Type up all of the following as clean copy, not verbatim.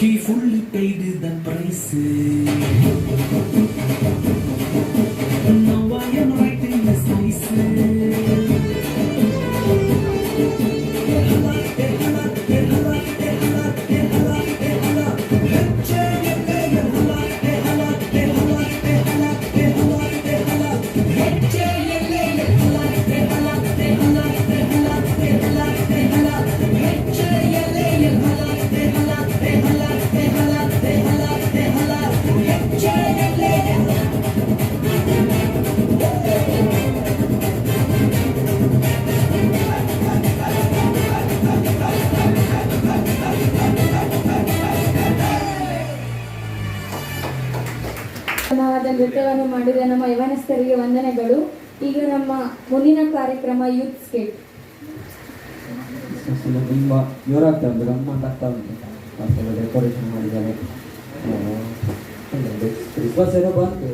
He fully paid the price. Now I am writing this nice. ನೃತ್ಯವನ್ನು ಮಾಡಿದ ನಮ್ಮ ಯವನಸ್ಥರಿಗೆ ವಂದನೆಗಳು. ಈಗ ನಮ್ಮ ಮುಂದಿನ ಕಾರ್ಯಕ್ರಮ ಯೂತ್ ಸ್ಕೇಟ್. ತುಂಬ ಜೋರಾಗ್ತಾ ಉಂಟು, ಗಮ್ಮತ್ ಆಗ್ತಾ ಉಂಟು. ಅಷ್ಟೆಲ್ಲ ಡೆಕೋರೇಷನ್ ಮಾಡಿದ್ದಾರೆ. ಕ್ರಿಸ್ಮಸ್ ಏನೋ ಬಂತು,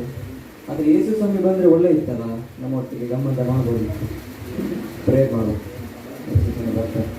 ಆದರೆ ಯೇಸು ಸ್ವಾಮಿ ಬಂದರೆ ಒಳ್ಳೆ ಇತ್ತಲ್ಲ, ನಮ್ಮೊಟ್ಟಿಗೆ ಗಮ್ಮತ್ತ ಮಾಡ್ಬೋದಿತ್ತು. ಪ್ರೇ ಮಾಡು, ಯೇಸು ಸ್ವಾಮಿ ಬರ್ತಾರೆ.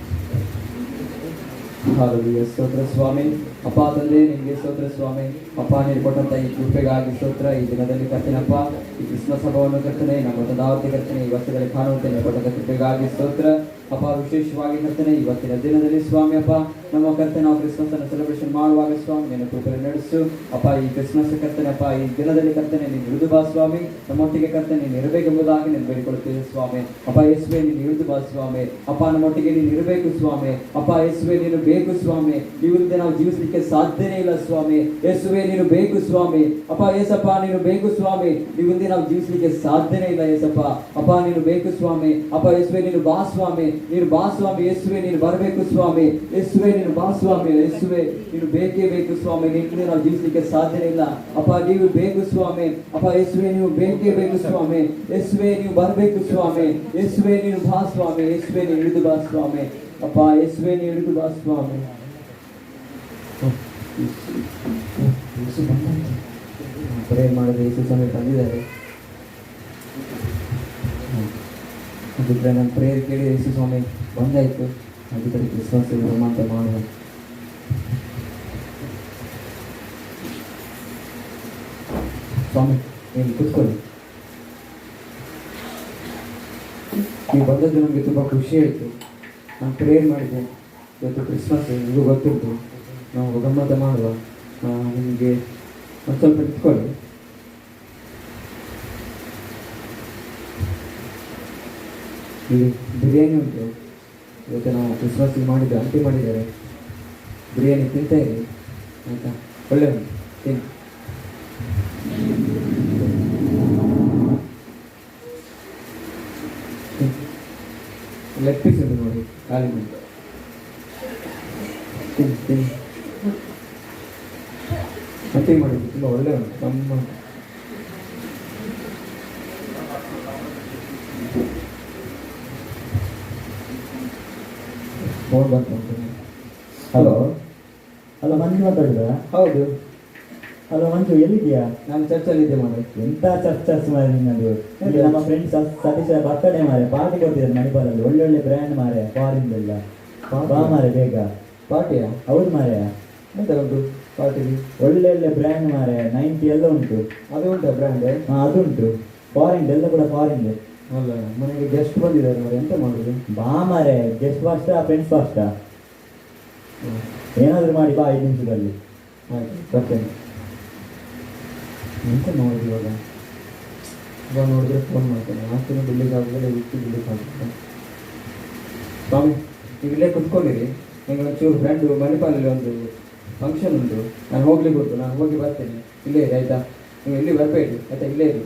ಹಾಲೆಲೂಯಾ. ಸ್ತೋತ್ರ ಸ್ವಾಮಿ. ಅಪ್ಪ ತಂದೆ, ನಿಮಗೆ ಸ್ತೋತ್ರ ಸ್ವಾಮಿ. ಅಪ್ಪ ನೀನು ಕೊಟ್ಟಂಥ ಈ ಕೃಪೆಗಾಗಿ ಸ್ತೋತ್ರ. ಈ ದಿನದಲ್ಲಿ ಕರ್ತನಪ್ಪ, ಈ ಕ್ರಿಸ್ಮಸ್ ಹಬ್ಬವನ್ನು ಕರ್ತನೆ, ನಮ್ಮ ದಾವತಿ ಕರ್ತನೆ, ಈ ವರ್ಷದಲ್ಲಿ ಕಾಣುವಂತೆ ನೀವು ಕೊಟ್ಟಂಥ ಕೃಪೆಗಾಗಿ ಸ್ತೋತ್ರ. ಅಪ್ಪ ವಿಶೇಷವಾಗಿ ಕರ್ತನೆ, ಇವತ್ತಿನ ದಿನದಲ್ಲಿ ಸ್ವಾಮಿ ಅಪ್ಪ ನಮ್ಮ ಕರ್ತನೆ, ನಾವು ಕ್ರಿಸ್ಮಸ್ ಅನ್ನು ಸೆಲೆಬ್ರೇಷನ್ ಮಾಡುವಾಗ ಸ್ವಾಮಿ ನಿನ್ನ ಕೃಪೆಯನ್ನು ನಡೆಸು. ಅಪ್ಪ ಈ ಕ್ರಿಸ್ಮಸ್ ಕರ್ತನೆ ಅಪ್ಪ, ಈ ದಿನದಲ್ಲಿ ಕರ್ತನೆ ನೀನು ಇಳಿದು ಬಾ ಸ್ವಾಮಿ. ನಮ್ಮೊಟ್ಟಿಗೆ ಕರ್ತನೆ ನೀನು ಇರಬೇಕೆಂಬುದಾಗಿ ನೀನು ಬೇಡಿಕೊಳ್ಳುತ್ತೇವೆ ಸ್ವಾಮಿ. ಅಪ್ಪ ಯೇಸುವೆ ನೀನು ಇಳಿದು ಬಾ ಸ್ವಾಮಿ. ಅಪ್ಪ ನಮ್ಮೊಟ್ಟಿಗೆ ನೀನು ಇರಬೇಕು ಸ್ವಾಮಿ. ಅಪ್ಪ ಯೇಸುವೆ ನೀನು ಬೇಕು ಸ್ವಾಮಿ. ನೀವಿಲ್ಲದೆ ನಾವು ಜೀವಿಸಲಿಕ್ಕೆ ಸಾಧ್ಯನೇ ಇಲ್ಲ ಸ್ವಾಮಿ. ಯೇಸುವೆ ನೀನು ಬೇಕು ಸ್ವಾಮಿ. ಅಪ್ಪ ಯೇಸಪ್ಪ ನೀನು ಬೇಕು ಸ್ವಾಮಿ. ನೀವಿಲ್ಲದೆ ನಾವು ಜೀವಿಸಲಿಕ್ಕೆ ಸಾಧ್ಯನೇ ಇಲ್ಲ ಯೇಸಪ್ಪ. ಅಪ್ಪ ನೀನು ಬೇಕು ಸ್ವಾಮಿ. ಅಪ್ಪ ಯೇಸುವೆ ನೀನು ಬಾ ಸ್ವಾಮಿ. ನೀನು ಬಾ ಸ್ವಾಮಿ. ಯೇಸುವೆ ನೀನು ಬರಬೇಕು ಸ್ವಾಮಿ. ಯೇಸುವೆ ನೀನು ಬಾ ಸ್ವಾಮಿ. ಯೇಸುವೆ ನೀನು ಬೇಕೇ ಬೇಕು ಸ್ವಾಮಿ. ನಿನ್ನೆ ನಾವು ಜೀವಿಸಲಿಕ್ಕೆ ಸಾಧ್ಯನೇ ಇಲ್ಲ ಅಪ್ಪ. ನೀವು ಬೇಕು ಸ್ವಾಮಿ. ಅಪ್ಪ ಯೇಸುವೆ ನೀವು ಬೇಕೇ ಬೇಕು ಸ್ವಾಮಿ. ಯೇಸುವೆ ನೀವು ಬರಬೇಕು ಸ್ವಾಮಿ. ಯೇಸುವೆ ನೀನು ಬಾ ಸ್ವಾಮಿ. ಯೇಸುವೆ ನೀನು ಇಳಿದು ಬಾ ಸ್ವಾಮಿ. ಅಪ್ಪ ಯೇಸುವೆ ನೀನು ಇಳಿದು ಬಾ ಸ್ವಾಮಿ. ಪ್ರೇ ಮಾಡಿದ್ರೆ ಯೇಸು ಸ್ವಾಮಿ ಬಂದಿದ್ದಾರೆ. ಅದಕ್ಕೆ ನನ್ನ ಪ್ರೇಯರ್ ಕೇಳಿ ಯೇಸು ಸ್ವಾಮಿ ಬಂದಾಯಿತು. ಅದಕ್ಕೆ ಕ್ರಿಸ್ಮಸ್ ರೋಮಾಂಚ ಮಾಡುವ. ಸ್ವಾಮಿ ನೀವು ಕೂತ್ಕೊಳ್ಳಿ. ನೀವು ಬಂದದ್ದು ನಮಗೆ ತುಂಬ ಖುಷಿ ಆಯಿತು. ನಾನು ಪ್ರೇಯರ್ ಮಾಡಿದೆ. ಇವತ್ತು ಕ್ರಿಸ್ಮಸ್ ನಿಮಗೂ ಗೊತ್ತಿತ್ತು, ನಾವು ಗಮ್ಮತ ಮಾಡುವ. ನಿಮಗೆ ಒಂದು ಸ್ವಲ್ಪ ಇಟ್ಕೊಳ್ಳಿ. ಇಲ್ಲಿ ಬಿರಿಯಾನಿ ಉಂಟು. ಇವತ್ತು ನಾವು ಕ್ರಿಸ್ಮಸ್ಗೆ ಮಾಡಿದ್ದು ಆಂಟಿ ಮಾಡಿದ್ದಾರೆ. ಬಿರಿಯಾನಿ ತಿಂತಾ ಇರಿ ಆಯಿತಾ? ಒಳ್ಳೆ ಉಂಟು, ತಿನ್ನಿ. ಲೆಗ್ ಪೀಸ್ ಉಂಟು ನೋಡಿ, ಖಾಲಿ ಉಂಟು. ತಿನ್ನಿ ತಿನ್ನಿ. ಆಂಟಿ ಮಾಡಿದ್ದು ತುಂಬ ಒಳ್ಳೆ ಉಂಟು. ನಮ್ಮ ಫೋನ್ ಬಂತು. ಹಲೋ ಹಲೋ, ಮಂಜು ಮಾತಾಡಿದ? ಹೌದು. ಹಲೋ ಮಂಜು, ಎಲ್ಲಿದ್ದೀಯಾ? ನಾನು ಚರ್ಚಲ್ಲಿದ್ದೆ ಮಾರೆ. ಎಂತ ಚರ್ಚಸ್ ಮಾರೆ ನಿನ್ನದು. ಇಲ್ಲಿ ನಮ್ಮ ಫ್ರೆಂಡ್ಸ್ ಸತೀಶ ಬರ್ತಡೇ ಮಾರೆ, ಪಾರ್ಟಿ ಕೊಡ್ತಿದ್ದಾರೆ ಮಣಿಪಾಲಲ್ಲಿ. ಒಳ್ಳೊಳ್ಳೆ ಬ್ರ್ಯಾಂಡ್ ಮಾರೆ, ಫಾರಿನ್ದೆಲ್ಲ. ಬಾ ಮಾರೆ ಬೇಗ. ಪಾರ್ಟಿಯಾ? ಹೌದು ಮಾರೆ. ಎಂತ ಉಂಟು ಪಾರ್ಟಿಗೆ? ಒಳ್ಳೊಳ್ಳೆ ಬ್ರ್ಯಾಂಡ್ ಮಾರೆ, 90 ಎಲ್ಲ ಉಂಟು. ಅದು ಉಂಟಾ ಬ್ರ್ಯಾಂಡ್? ಹಾಂ ಅದುಂಟು. ಫಾರಿನ್ ಎಲ್ಲ ಕೂಡ ಫಾರಿನ್. ಅಲ್ಲ, ಮನೆಗೆ ಗೆಸ್ಟ್ ಬಂದಿದ್ದಾರೆ ಮಾರೆ, ಎಂತ ಮಾಡುದು? ಬಾ ಮಾರೆ. ಗೆಸ್ಟ್ ಫಾಸ್ಟಾ ಫ್ರೆಂಡ್ಸ್ ಫಾಸ್ಟಾ? ಏನಾದರೂ ಮಾಡಿ ಬಾ 5 ನಿಮಿಷದಲ್ಲಿ. ಆಯ್ತು ಬರ್ತೇನೆ. ಎಂತ ನೋಡಿದ್ರು ಇವಾಗ ನೋಡಿದ್ರೆ ಫೋನ್ ಮಾಡ್ತೇನೆ. ಆಸ್ತಿನೂ ಬಿಲ್ಲಿಗೆ ಆಗಲಿಲ್ಲ, ಇಷ್ಟು ಬಿಲ್ಲಿಗೆ ಆಗ್ತದೆ. ಸ್ವಾಮಿ ನೀವು ಇಲ್ಲೇ ಕುತ್ಕೊಂಡಿರಿ. ನಿಮಗೆ ಒಂಚೂರು ಫ್ರೆಂಡು ಮಣಿಪಾಲಲ್ಲಿ ಒಂದು ಫಂಕ್ಷನ್ ಉಂಟು, ನಾನು ಹೋಗ್ಲಿಕ್ಕೆ ಉಂಟು. ನಾನು ಹೋಗಿ ಬರ್ತೇನೆ. ಇಲ್ಲೇ ಇರಿ ಆಯಿತಾ? ನೀವು ಇಲ್ಲಿ ಬರಬೇಡಿ ಆಯಿತಾ? ಇಲ್ಲೇ ಇರಿ.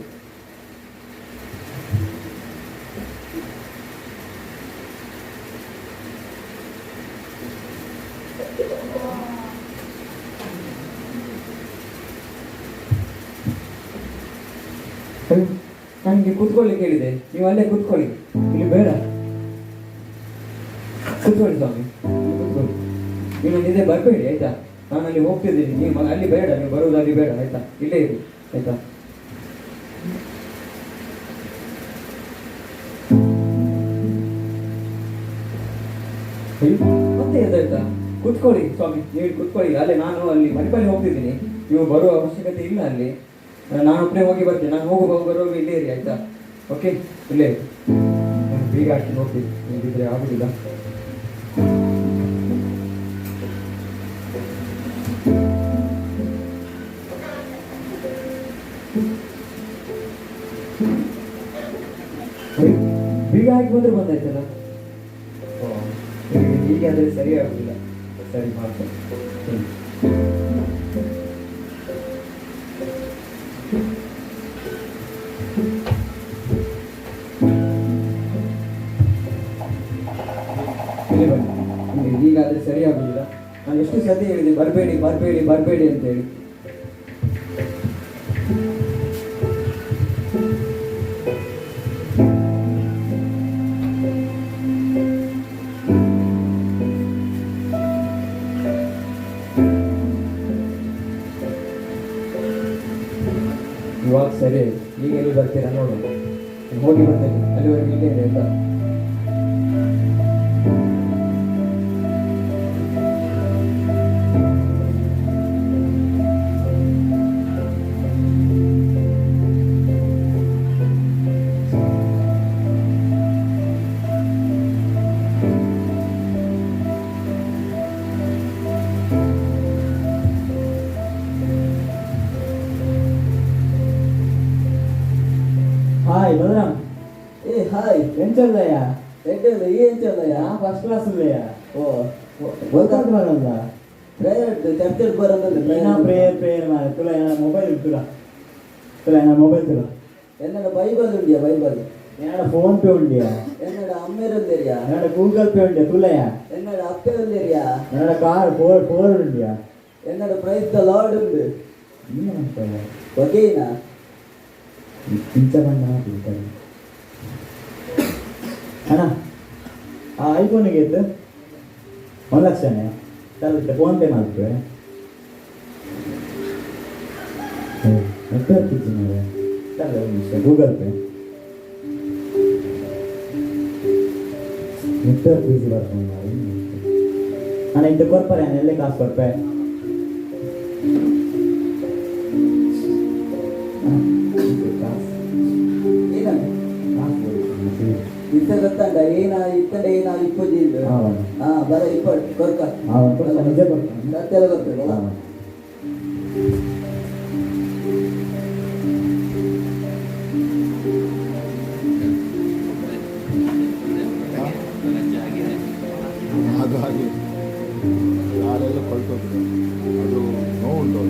ನನಗೆ ಕೂತ್ಕೊಳ್ಳಿ ಕೇಳಿದೆ, ನೀವು ಅಲ್ಲೇ ಕೂತ್ಕೊಳ್ಳಿ. ಇಲ್ಲಿ ಬೇಡ, ಕೂತ್ಕೊಳ್ಳಿ ಸ್ವಾಮಿ, ಕೂತ್ಕೊಳ್ಳಿ. ನೀವು ನಿದ್ದೆ ಬರಬೇಡಿ ಆಯ್ತಾ. ನಾನು ಅಲ್ಲಿ ಹೋಗ್ತಿದ್ದೀನಿ, ನೀವು ಅಲ್ಲಿ ಬೇಡ, ನೀವು ಬರುವುದು ಅಲ್ಲಿ ಬೇಡ ಆಯ್ತಾ. ಇಲ್ಲೇ ಇರಿ ಆಯ್ತಾ. ಮತ್ತೆ ಎದ್ದಾಯ್ತಾ, ಕೂತ್ಕೊಳ್ಳಿ ಸ್ವಾಮಿ, ನೀವು ಕೂತ್ಕೊಳ್ಳಿ. ಅಲ್ಲೇ ನಾನು ಅಲ್ಲಿ ಮಣಿಪಾಲಿ ಹೋಗ್ತಿದ್ದೀನಿ, ನೀವು ಬರುವ ಅವಶ್ಯಕತೆ ಇಲ್ಲ ಅಲ್ಲಿ. ನಾನು ಒಬ್ಬನೇ ಹೋಗಿ ಬರ್ತೇನೆ. ನಾನು ಬರುವಾಗ ಇಲ್ಲೇ ಇರಿ ಆಯ್ತಾ. ಓಕೆ, ಇಲ್ಲೇ ನಾನು ಬೀಗ ಹಾಕಿ ಹೋಗ್ತೀನಿ, ನಿಮ್ಗಿದ್ರೆ ಆಗುದಿಲ್ಲ. ಬೀಗ ಹಾಕಿ ಬಂದ್ರೆ ಬಂದಾಯ್ತಲ್ಲ. ಹೀಗೆ ಆದರೆ ಸರಿ ಆಗುದಿಲ್ಲ. ಸರಿ ಮಾಡ್ತೇನೆ. ಇಲ್ಲಿ ಬನ್ನಿ, ಹೀಗಾದ್ರೆ ಸರಿ ಆಗುದಿಲ್ಲ. ನಾನು ಎಷ್ಟು ಸತಿ ಹೇಳಿದೆ ಬರಬೇಡಿ ಬರಬೇಡಿ ಬರಬೇಡಿ ಅಂತ ಹೇಳಿ. ಇವಾಗ ಸರಿ, ಈಗ ಎಲ್ಲಿ ಬರ್ತೀರಾ ನೋಡು. ಹೋಗಿ ಬರ್ತೇನೆ, ಅಲ್ಲಿವರೆಗೆ ಇಲ್ಲೇ ಇದೆ ಅಂತ. హాయ్ బలరాం. ఏ హాయ్ ఏం చల్లయ్యా? ఏంటో ఏం చల్లయ్యా ఫస్ట్ క్లాస్ ఉందయ్యా. ఓ బోల్తాంత బలందా ప్రేయర్ చర్చలు బరందది ఏనా ప్రేయర్ మారే తుల ఏనా మొబైల్ ఏనా మొబైల్ తుల என்னோட பைபிள் உண்டியா பைபிள் ఏనా ఫోన్ పే ఉండియా என்னோட அம்மேர் உண்டியா ఏనా గూగుల్ పే ఉండియా తులయ్యా என்னோட அப்பே உண்டியா ఏనా కార్ ఫోర్ ఉండియా என்னோட பிரைஸ் த லார்ட் உண்டு ఏమంటావా ఓకేనా పింఛమన్నా తింటాను ಅಣ್ಣ ಆ ಐಫೋನಿಗೆ ಇತ್ತು 1 ಲಕ್ಷನೇ ಸರ್ ಫೋನ್ ಪೇ ಮಾಡ್ತೇವೆ ನೆಟ್ವರ್ಕ್ ಇದ್ದೀನಿ ಸರ್ ಒಂದು ನಿಮಿಷ ಗೂಗಲ್ ಪೇ ನೆಟ್ವರ್ಕ್ ಈಸಿ ಬರ್ತೀನಿ ಅಣ್ಣ ಇಂತ ಕೊಡ್ಪಾರೆ ಅಣ್ಣ ಎಲ್ಲೇ ಕಾಸು ಕೊಡ್ಪೆ ఇంత ಗೊತ್ತಂಡ ಇತ್ತಂಡ ಏನ ಇಪ್ಪದಿಲ್ಲ ಬರ ಇಪ್ಪತ್ತು ಕೊರ್ಕ ನಿಜ ಕೊಡ್ತಾನೆ ಸತ್ಯಲ್ಲ ಗೊತ್ತಿಲ್ಲ ಅದು ಹಾಗೆ ಯಾರೆಲ್ಲ ಕೊಳ್ತೋಗಿದೆ ಅದು ನೋವುಂಟು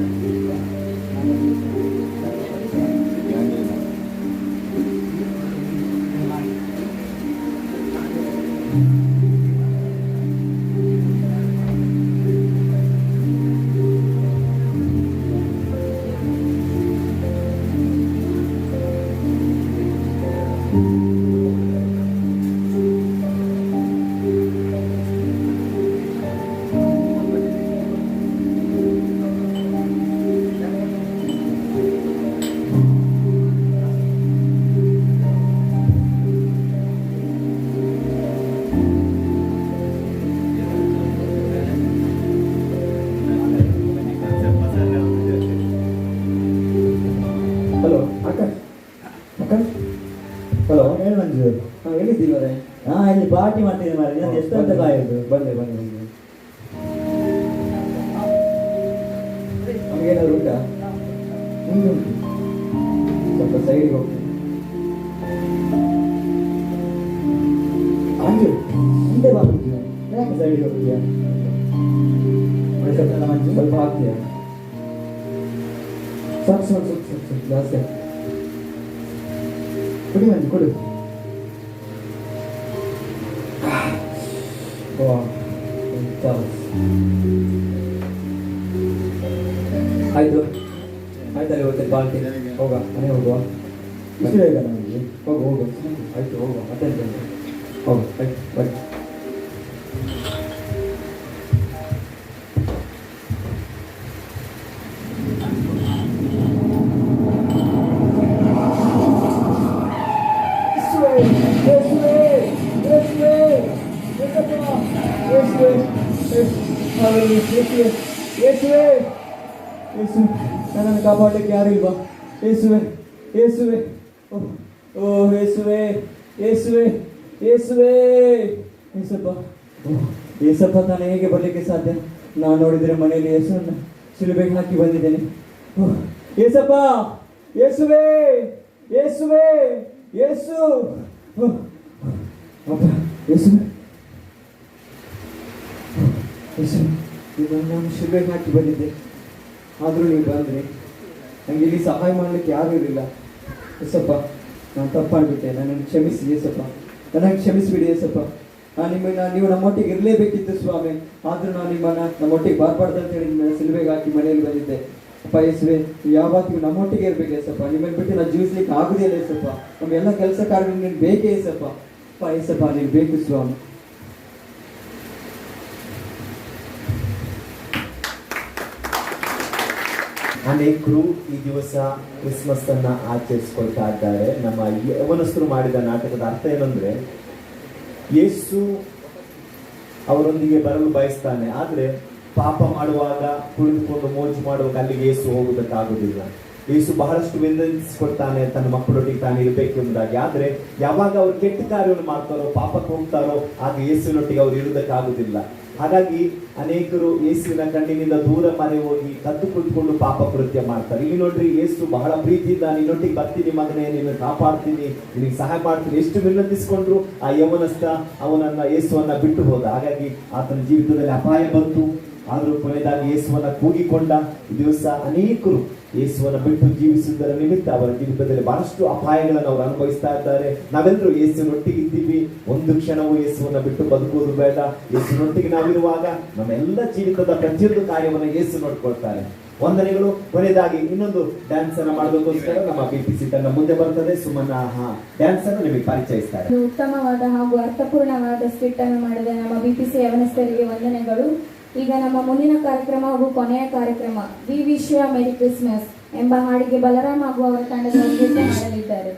ಹಲೋ ಆಕಾಶ್ ಆಕಾಶ್ ಹಲೋ ಹೇಳಿ ಮಂಜು ಹಾಂ ಎಲ್ಲಿದ್ದೀವಿ ಅವರೇ? ಇಲ್ಲಿ ಪಾರ್ಟಿ ಮಾಡ್ತಿದ್ದೀನಿ ಮಾರೆ ನಾನು ಎಷ್ಟು ಅಂತ ಕಾಯೋದು ಬಂದೆ ನಮಗೇನಾದ್ರು ಉಂಟಾ? ಉಂಟು ಸ್ವಲ್ಪ ಸೈಡ್ಗೆ ಹೋಗ್ತೀನಿ. ಮಂಜು ಮುಂದೆ ಬಾ ಮಂಜು ಯಾಕೆ ಸೈಡಿಗೆ ಹೋಗಿದ್ಯಾ ಸ್ವಲ್ಪ ಮಂಜು ಸ್ವಲ್ಪ ಹಾಕ್ತೀಯಾ? ಸಾಕು ಜಾಸ್ತಿ ಆಯ್ತು. ಕುಡಿ ಮಂಜು ಕೊಡು ಆಯ್ತು ಆಯ್ತಲ್ಲ ಇವತ್ತೆ ಪಾರ್ಟಿ ಹೋಗ ಮನೆ ಹೋಗುವ. ಇಷ್ಟು ಬೇಗ ಮಂಜು ಹೋಗು ಹೋಗು ಆಯ್ತು ಹೋಗು ಮತ್ತೆ ಹೋಗು ಆಯ್ತು ಬನ್ನಿ. ನನ್ನನ್ನು ಕಾಪಾಡಲಿಕ್ಕೆ ಯಾರು ಇಲ್ವಾ? ಯೇಸುವೆ ಯೇಸುವೆ ಓ ಯೇಸುವೆ ಯೇಸುವೆ ಯೇಸುವೆ ಏಸಪ್ಪ ಏಸಪ್ಪ, ನಾನು ಹೇಗೆ ಬರಲಿಕ್ಕೆ ಸಾಧ್ಯ? ನಾನು ನೋಡಿದರೆ ಮನೆಯಲ್ಲಿ ಯೇಸುವನ್ನು ಶಿಲುಬೆಗೆ ಹಾಕಿ ಬಂದಿದ್ದೇನೆ. ಏಸಪ್ಪ ಯೇಸುವೆ ಯೇಸುವೆ ಯೇಸು ಅಪ್ಪ ಯೇಸುವೆ ಯೇಸು, ನಿಮ್ಮನ್ನು ನಾನು ಶಿಲುಬೆಗೆ ಹಾಕಿ ಬಂದಿದ್ದೆ, ಆದರೂ ನೀವು ಬಂದ್ರಿ. ನನಗೆ ಇಲ್ಲಿ ಸಹಾಯ ಮಾಡಲಿಕ್ಕೆ ಯಾರೂ ಇರಲಿಲ್ಲ. ಏಸಪ್ಪ, ನಾನು ತಪ್ಪಾಗ್ಬಿಟ್ಟೆ, ನನ್ನನ್ನು ಕ್ಷಮಿಸಿ ಏಸಪ್ಪ, ನನಗೆ ಕ್ಷಮಿಸಿಬಿಡಿ ಏಸಪ್ಪ. ನೀವು ನಮ್ಮೊಟ್ಟಿಗೆ ಇರಲೇಬೇಕಿತ್ತು ಸ್ವಾಮಿ, ಆದರೂ ನಾನು ನಿಮ್ಮನ್ನು ನಮ್ಮೊಟ್ಟಿಗೆ ಬಾರ್ಬಾರ್ದು ಅಂತ ಹೇಳಿ ನಿಮ್ಮನ್ನು ಸಿಲುಬೆಗೆ ಹಾಕಿ ಮನೆಯಲ್ಲಿ ಬಂದಿದ್ದೆ. ಅಪ್ಪ ಯೇಸುವೆ, ಯಾವತ್ತಿಗೂ ನಮ್ಮೊಟ್ಟಿಗೆ ಇರಬೇಕು ಏಸಪ್ಪ. ನಿಮ್ಮನ್ನು ಬಿಟ್ಟು ನಾನು ಜೀವಿಸ್ಲಿಕ್ಕೆ ಆಗುದಿಲ್ಲ ಏಸಪ್ಪ. ನಮ್ಮೆಲ್ಲ ಕೆಲಸ ಕಾರ್ಯ ನೀನು ಬೇಕೇ ಏಸಪ್ಪ. ಅಪ್ಪ ಏಸಪ್ಪ, ನೀನು ಬೇಕು ಸ್ವಾಮಿ. ಅನೇಕರು ಈ ದಿವಸ ಕ್ರಿಸ್ಮಸ್ ಅನ್ನ ಆಚರಿಸ್ಕೊಳ್ತಾ ಇದ್ದಾರೆ. ನಮ್ಮ ಯವನಸ್ಥರು ಮಾಡಿದ ನಾಟಕದ ಅರ್ಥ ಏನಂದ್ರೆ, ಯೇಸು ಅವರೊಂದಿಗೆ ಬರಲು ಬಯಸ್ತಾನೆ, ಆದ್ರೆ ಪಾಪ ಮಾಡುವಾಗ ಕುಳಿತುಕೊಂಡು ಮೋಜು ಮಾಡುವಾಗ ಅಲ್ಲಿಗೆ ಯೇಸು ಹೋಗುವುದಕ್ಕಾಗುವುದಿಲ್ಲ. ಯೇಸು ಬಹಳಷ್ಟು ವಿನಂತಿಸಿಕೊಡ್ತಾನೆ ತನ್ನ ಮಕ್ಕಳೊಟ್ಟಿಗೆ ತಾನು ಇರಬೇಕೆಂಬುದಾಗಿ. ಆದ್ರೆ ಯಾವಾಗ ಅವರು ಕೆಟ್ಟ ಕಾರ್ಯವನ್ನು ಮಾಡ್ತಾರೋ, ಪಾಪಕ್ಕೆ ಹೋಗ್ತಾರೋ, ಆಗ ಯೇಸುವಿನೊಟ್ಟಿಗೆ ಅವ್ರು ಇರುವುದಕ್ಕಾಗುದಿಲ್ಲ. ಹಾಗಾಗಿ ಅನೇಕರು ಯೇಸುವಿನ ಕಣ್ಣಿನಿಂದ ದೂರ ಮನೆ ಹೋಗಿ ಕದ್ದು ಕುಳಿತುಕೊಂಡು ಪಾಪ ಕೃತ್ಯ ಮಾಡ್ತಾರೆ. ಇಲ್ಲಿ ನೋಡ್ರಿ, ಯೇಸು ಬಹಳ ಪ್ರೀತಿಯಿಂದ ನಿನ್ನೊಟ್ಟಿಗೆ ಬರ್ತೀನಿ ಮಗನೇ, ನಿನ್ನ ಕಾಪಾಡ್ತೀನಿ, ನಿನಗೆ ಸಹಾಯ ಮಾಡ್ತೀನಿ ಎಷ್ಟು ವಿನಂತಿಸಿಕೊಂಡ್ರು ಆ ಯವನಸ್ಥ ಅವನನ್ನ ಯೇಸುವನ್ನ ಬಿಟ್ಟು ಹೋದ. ಹಾಗಾಗಿ ಆತನ ಜೀವಿತದಲ್ಲಿ ಅಪಾಯ ಬಂತು, ಆದರೂ ಕೊನೆಯದಾಗಿ ಯೇಸುವನ್ನ ಕೂಗಿಕೊಂಡ. ಈ ದಿವಸ ಅನೇಕರು ಯೇಸುವನ್ನ ಬಿಟ್ಟು ಜೀವಿಸುವುದರ ನಿಮಿತ್ತ ಅವರ ಜೀವಿತದಲ್ಲಿ ಬಹಳಷ್ಟು ಅಪಾಯಗಳನ್ನು ಅವರು ಅನುಭವಿಸ್ತಾ ಇದ್ದಾರೆ. ನಾವೆಲ್ಲರೂ ಯೇಸುವಿನೊಟ್ಟಿಗೆ ಇದ್ದೀವಿ, ಒಂದು ಕ್ಷಣವೂ ಯೇಸುವನ್ನ ಬಿಟ್ಟು ಬದುಕುವುದು ಬೇಡ. ಯೇಸುವಿನೊಟ್ಟಿಗೆ ನಾವಿರುವಾಗ ನಮ್ಮೆಲ್ಲ ಜೀವಿತದ ಪ್ರತಿಯೊಂದು ಕಾರ್ಯವನ್ನು ಯೇಸು ನೋಡ್ಕೊಳ್ತಾರೆ. ವಂದನೆಗಳು. ಕೊನೆಯದಾಗಿ ಇನ್ನೊಂದು ಡ್ಯಾನ್ಸ್ ಅನ್ನ ಮಾಡೋದಕ್ಕೋಸ್ಕರ ನಮ್ಮ BPC ತಂಡ ಮುಂದೆ ಬರ್ತದೆ. ಸುಮನ ಡ್ಯಾನ್ಸ್ ಅನ್ನು ನಿಮಗೆ ಪರಿಚಯಿಸ್ತಾರೆ. ಉತ್ತಮವಾದ ಹಾಗೂ ಅರ್ಥಪೂರ್ಣವಾದ ಸ್ಕಿಟ್ ಅನ್ನು ಮಾಡಿದ ನಮ್ಮ BPC ಯವನಸ್ಥರಿಗೆ ವಂದನೆಗಳು. ಈಗ ನಮ್ಮ ಮುಂದಿನ ಕಾರ್ಯಕ್ರಮ ಹಾಗೂ ಕೊನೆಯ ಕಾರ್ಯಕ್ರಮ we wish you merry Christmas ಎಂಬ ಹಾಡಿಗೆ ಬಲರಾಮ್ ಹಾಗೂ ಅವರ ತಂಡದವರು ನೃತ್ಯ ಮಾಡಲಿದ್ದಾರೆ.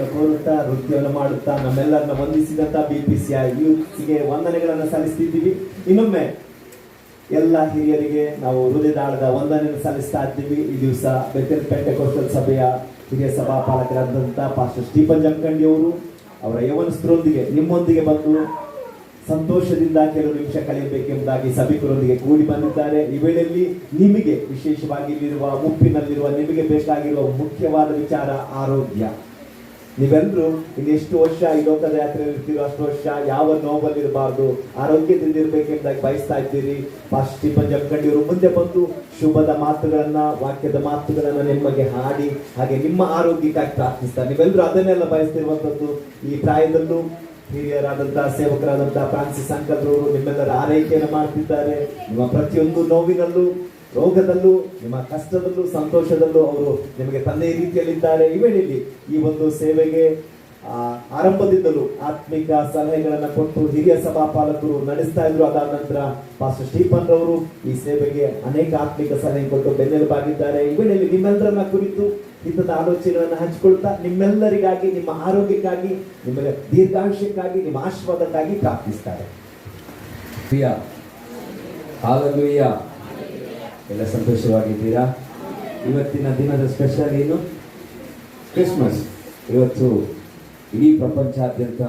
ಕೋರುತ್ತಾ ನೃತ್ಯವನ್ನು ಮಾಡುತ್ತಾ ನಮ್ಮೆಲ್ಲರನ್ನ ವಂದಿಸಿದಂತ BPCI ಯೂತ್ಸ್ಗೆ ವಂದನೆಗಳನ್ನು ಸಲ್ಲಿಸ್ತಿದ್ದೀವಿ. ಇನ್ನೊಮ್ಮೆ ಎಲ್ಲ ಹಿರಿಯರಿಗೆ ನಾವು ಹೃದಯದಾಳದ ವಂದನೆಯನ್ನು ಸಲ್ಲಿಸ್ತಾ ಇದ್ದೀವಿ. ಈ ದಿವಸ ಬೆಥೆಲ್ ಪೆಂಟೆಕೋಸ್ಟಲ್ ಸಭೆಯ ಹಿರಿಯ ಸಭಾಪಾಲಕರಾದಂಥ ಪಾಸ್ಟರ್ ಸ್ಟೀಫನ್ ಜಮಖಂಡಿ ಅವರು ಅವರ ಯವನಸ್ಥರೊಂದಿಗೆ ನಿಮ್ಮೊಂದಿಗೆ ಬಂದು ಸಂತೋಷದಿಂದ ಕೆಲವು ನಿಮಿಷ ಕಳೆಯಬೇಕೆಂಬುದಾಗಿ ಸಭಿಕರೊಂದಿಗೆ ಕೂಡಿ ಬಂದಿದ್ದಾರೆ. ಈ ವೇಳೆಯಲ್ಲಿ ನಿಮಗೆ ವಿಶೇಷವಾಗಿ ಇಲ್ಲಿರುವ ಮುಪ್ಪಿನಲ್ಲಿರುವ ನಿಮಗೆ ಬೇಕಾಗಿರುವ ಮುಖ್ಯವಾದ ವಿಚಾರ ಆರೋಗ್ಯ. ನೀವೆಲ್ಲರೂ ಇನ್ನೆಷ್ಟು ವರ್ಷ ಈ ಲೋಕದ ಯಾತ್ರೆಯಲ್ಲಿ ಇರ್ತೀರೋ ಅಷ್ಟು ವರ್ಷ ಯಾವ ನೋವಲ್ಲಿರಬಾರ್ದು, ಆರೋಗ್ಯದಿಂದ ಇರಬೇಕೆಂಬುದಾಗಿ ಬಯಸ್ತಾ ಇದ್ದೀರಿ. ಪಾಸ್ಟರ್ ಸ್ಟೀಫನ್ ಜಮಖಂಡಿ ಅವರು ಮುಂದೆ ಬಂದು ಶುಭದ ಮಾತುಗಳನ್ನ, ವಾಕ್ಯದ ಮಾತುಗಳನ್ನ ನಿಮಗೆ ಹಾಡಿ ಹಾಗೆ ನಿಮ್ಮ ಆರೋಗ್ಯಕ್ಕಾಗಿ ಪ್ರಾರ್ಥಿಸ್ತಾರೆ. ನೀವೆಲ್ಲರೂ ಅದನ್ನೆಲ್ಲ ಬಯಸ್ತಿರುವಂತದ್ದು. ಈ ಪ್ರಾಯದಲ್ಲೂ ಹಿರಿಯರಾದಂತಹ ಸೇವಕರಾದಂತಹ ಫ್ರಾನ್ಸಿಸ್ ಅಂಕಲ್ ಅವರು ನಿಮ್ಮೆಲ್ಲರ ಆರೈಕೆಯನ್ನು ಮಾಡ್ತಿದ್ದಾರೆ. ನಿಮ್ಮ ಪ್ರತಿಯೊಂದು ನೋವಿನಲ್ಲೂ, ರೋಗದಲ್ಲೂ, ನಿಮ್ಮ ಕಷ್ಟದಲ್ಲೂ, ಸಂತೋಷದಲ್ಲೂ ಅವರು ನಿಮಗೆ ತಂದೆ ರೀತಿಯಲ್ಲಿದ್ದಾರೆ. ಈ ವೇಳೆಯಲ್ಲಿ ಈ ಒಂದು ಸೇವೆಗೆ ಆರಂಭದಿಂದಲೂ ಆತ್ಮಿಕ ಸಲಹೆಗಳನ್ನು ಕೊಟ್ಟು ಹಿರಿಯ ಸಭಾಪಾಲಕರು ನಡೆಸ್ತಾ ಇದ್ರು. ಅದಾದ ನಂತರ ಪಾಸ್ಟರ್ ಸ್ಟೀಫನ್ ರವರು ಈ ಸೇವೆಗೆ ಅನೇಕ ಆತ್ಮಿಕ ಸಲಹೆ ಕೊಟ್ಟು ಬೆನ್ನೆಲುಬಾಗಿದ್ದಾರೆ. ಈ ವೇಳೆಯಲ್ಲಿ ನಿಮ್ಮೆಲ್ಲರನ್ನ ಕುರಿತು ಹಿತದ ಆಲೋಚನೆಗಳನ್ನು ಹಂಚಿಕೊಳ್ತಾ ನಿಮ್ಮೆಲ್ಲರಿಗಾಗಿ, ನಿಮ್ಮ ಆರೋಗ್ಯಕ್ಕಾಗಿ, ನಿಮ್ಮ ದೀರ್ಘಾಯುಷ್ಯಕ್ಕಾಗಿ, ನಿಮ್ಮ ಆಶೀರ್ವಾದಕ್ಕಾಗಿ ಪ್ರಾರ್ಥಿಸ್ತಾರೆ. ಹಾಲೆಲೂಯಾ. ಎಲ್ಲ ಸಂತೋಷವಾಗಿದ್ದೀರಾ? ಇವತ್ತಿನ ದಿನದ ಸ್ಪೆಷಲ್ ಏನು? ಕ್ರಿಸ್ಮಸ್. ಇವತ್ತು ಇಡೀ ಪ್ರಪಂಚಾದ್ಯಂತ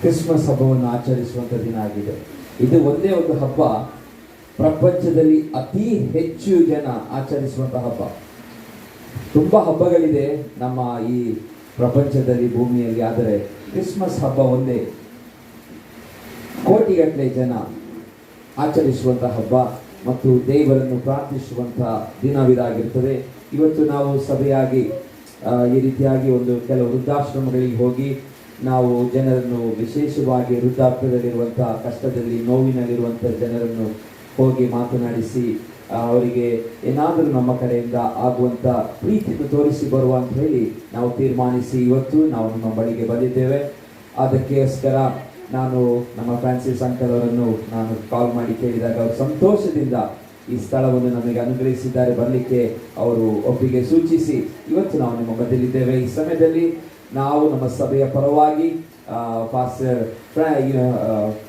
ಕ್ರಿಸ್ಮಸ್ ಹಬ್ಬವನ್ನು ಆಚರಿಸುವಂಥ ದಿನ ಆಗಿದೆ. ಇದು ಒಂದೇ ಒಂದು ಹಬ್ಬ ಪ್ರಪಂಚದಲ್ಲಿ ಅತಿ ಹೆಚ್ಚು ಜನ ಆಚರಿಸುವಂಥ ಹಬ್ಬ. ತುಂಬ ಹಬ್ಬಗಳಿದೆ ನಮ್ಮ ಈ ಪ್ರಪಂಚದಲ್ಲಿ, ಭೂಮಿಯಲ್ಲಿ. ಆದರೆ ಕ್ರಿಸ್ಮಸ್ ಹಬ್ಬ ಒಂದೇ ಕೋಟಿಗಟ್ಟಲೆ ಜನ ಆಚರಿಸುವಂಥ ಹಬ್ಬ ಮತ್ತು ದೇವರನ್ನು ಪ್ರಾರ್ಥಿಸುವಂಥ ದಿನವಿದಾಗಿರ್ತದೆ. ಇವತ್ತು ನಾವು ಸಭೆಯಾಗಿ ಈ ರೀತಿಯಾಗಿ ಕೆಲವು ವೃದ್ಧಾಶ್ರಮಗಳಿಗೆ ಹೋಗಿ ನಾವು ಜನರನ್ನು, ವಿಶೇಷವಾಗಿ ವೃದ್ಧಾಪ್ಯದಲ್ಲಿರುವಂಥ, ಕಷ್ಟದಲ್ಲಿ, ನೋವಿನಲ್ಲಿರುವಂಥ ಜನರನ್ನು ಹೋಗಿ ಮಾತನಾಡಿಸಿ ಅವರಿಗೆ ಏನಾದರೂ ನಮ್ಮ ಕಡೆಯಿಂದ ಆಗುವಂಥ ಪ್ರೀತಿಯನ್ನು ತೋರಿಸಿ ಬರುವ ಅಂತ ಹೇಳಿ ನಾವು ತೀರ್ಮಾನಿಸಿ ಇವತ್ತು ನಾವು ನಿಮ್ಮ ಬಳಿಗೆ ಬಂದಿದ್ದೇವೆ. ಅದಕ್ಕೋಸ್ಕರ ನಾನು ನಮ್ಮ ಫ್ರಾನ್ಸಿಸ್ ಅಂಕಲ್ ಅವರನ್ನು ನಾನು ಕಾಲ್ ಮಾಡಿ ಕೇಳಿದಾಗ ಅವರು ಸಂತೋಷದಿಂದ ಈ ಸ್ಥಳವನ್ನು ನಮಗೆ ಅನುಗ್ರಹಿಸಿದ್ದಾರೆ. ಬರಲಿಕ್ಕೆ ಅವರು ಒಪ್ಪಿಗೆ ಸೂಚಿಸಿ ಇವತ್ತು ನಾವು ನಿಮ್ಮ ಮಧ್ಯದಲ್ಲಿದ್ದೇವೆ. ಈ ಸಮಯದಲ್ಲಿ ನಾವು ನಮ್ಮ ಸಭೆಯ ಪರವಾಗಿ ಪಾಸ್ಟರ್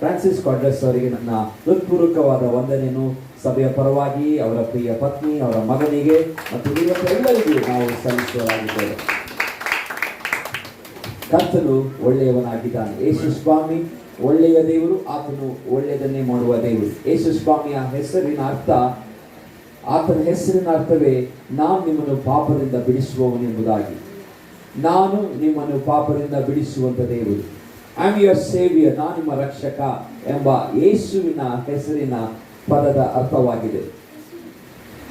ಫ್ರಾನ್ಸಿಸ್ ಕ್ವಾಡ್ರಸ್ ಅವರಿಗೆ ನನ್ನ ಹೃತ್ಪೂರ್ವಕವಾದ ವಂದನೆಯನ್ನು ಸಭೆಯ ಪರವಾಗಿ, ಅವರ ಪ್ರಿಯ ಪತ್ನಿ, ಅವರ ಮಗನಿಗೆ ಮತ್ತು ಎಲ್ಲರಿಗೂ ನಾವು ಸಲ್ಲಿಸುವರಾಗಿದ್ದೇವೆ. ಕರ್ತನು ಒಳ್ಳೆಯವನಾಗಿದ್ದಾನೆ. ಯೇಸು ಸ್ವಾಮಿ ಒಳ್ಳೆಯ ದೇವರು, ಆತನು ಒಳ್ಳೆಯದನ್ನೇ ಮಾಡುವ ದೇವರು. ಯೇಸು ಸ್ವಾಮಿಯ ಹೆಸರಿನ ಅರ್ಥ, ಆತನ ಹೆಸರಿನ ಅರ್ಥವೇ ನಾನು ನಿಮ್ಮನ್ನು ಪಾಪದಿಂದ ಬಿಡಿಸುವವನು ಎಂಬುದಾಗಿ. ನಾನು ನಿಮ್ಮನ್ನು ಪಾಪದಿಂದ ಬಿಡಿಸುವಂತ ದೇವರು. ಐ ಆಮ್ ಯುವರ್ ಸೇವಿಯರ್, ನಾನು ನಿಮ್ಮ ರಕ್ಷಕ ಎಂಬ ಯೇಸುವಿನ ಹೆಸರಿನ ಪದದ ಅರ್ಥವಾಗಿದೆ.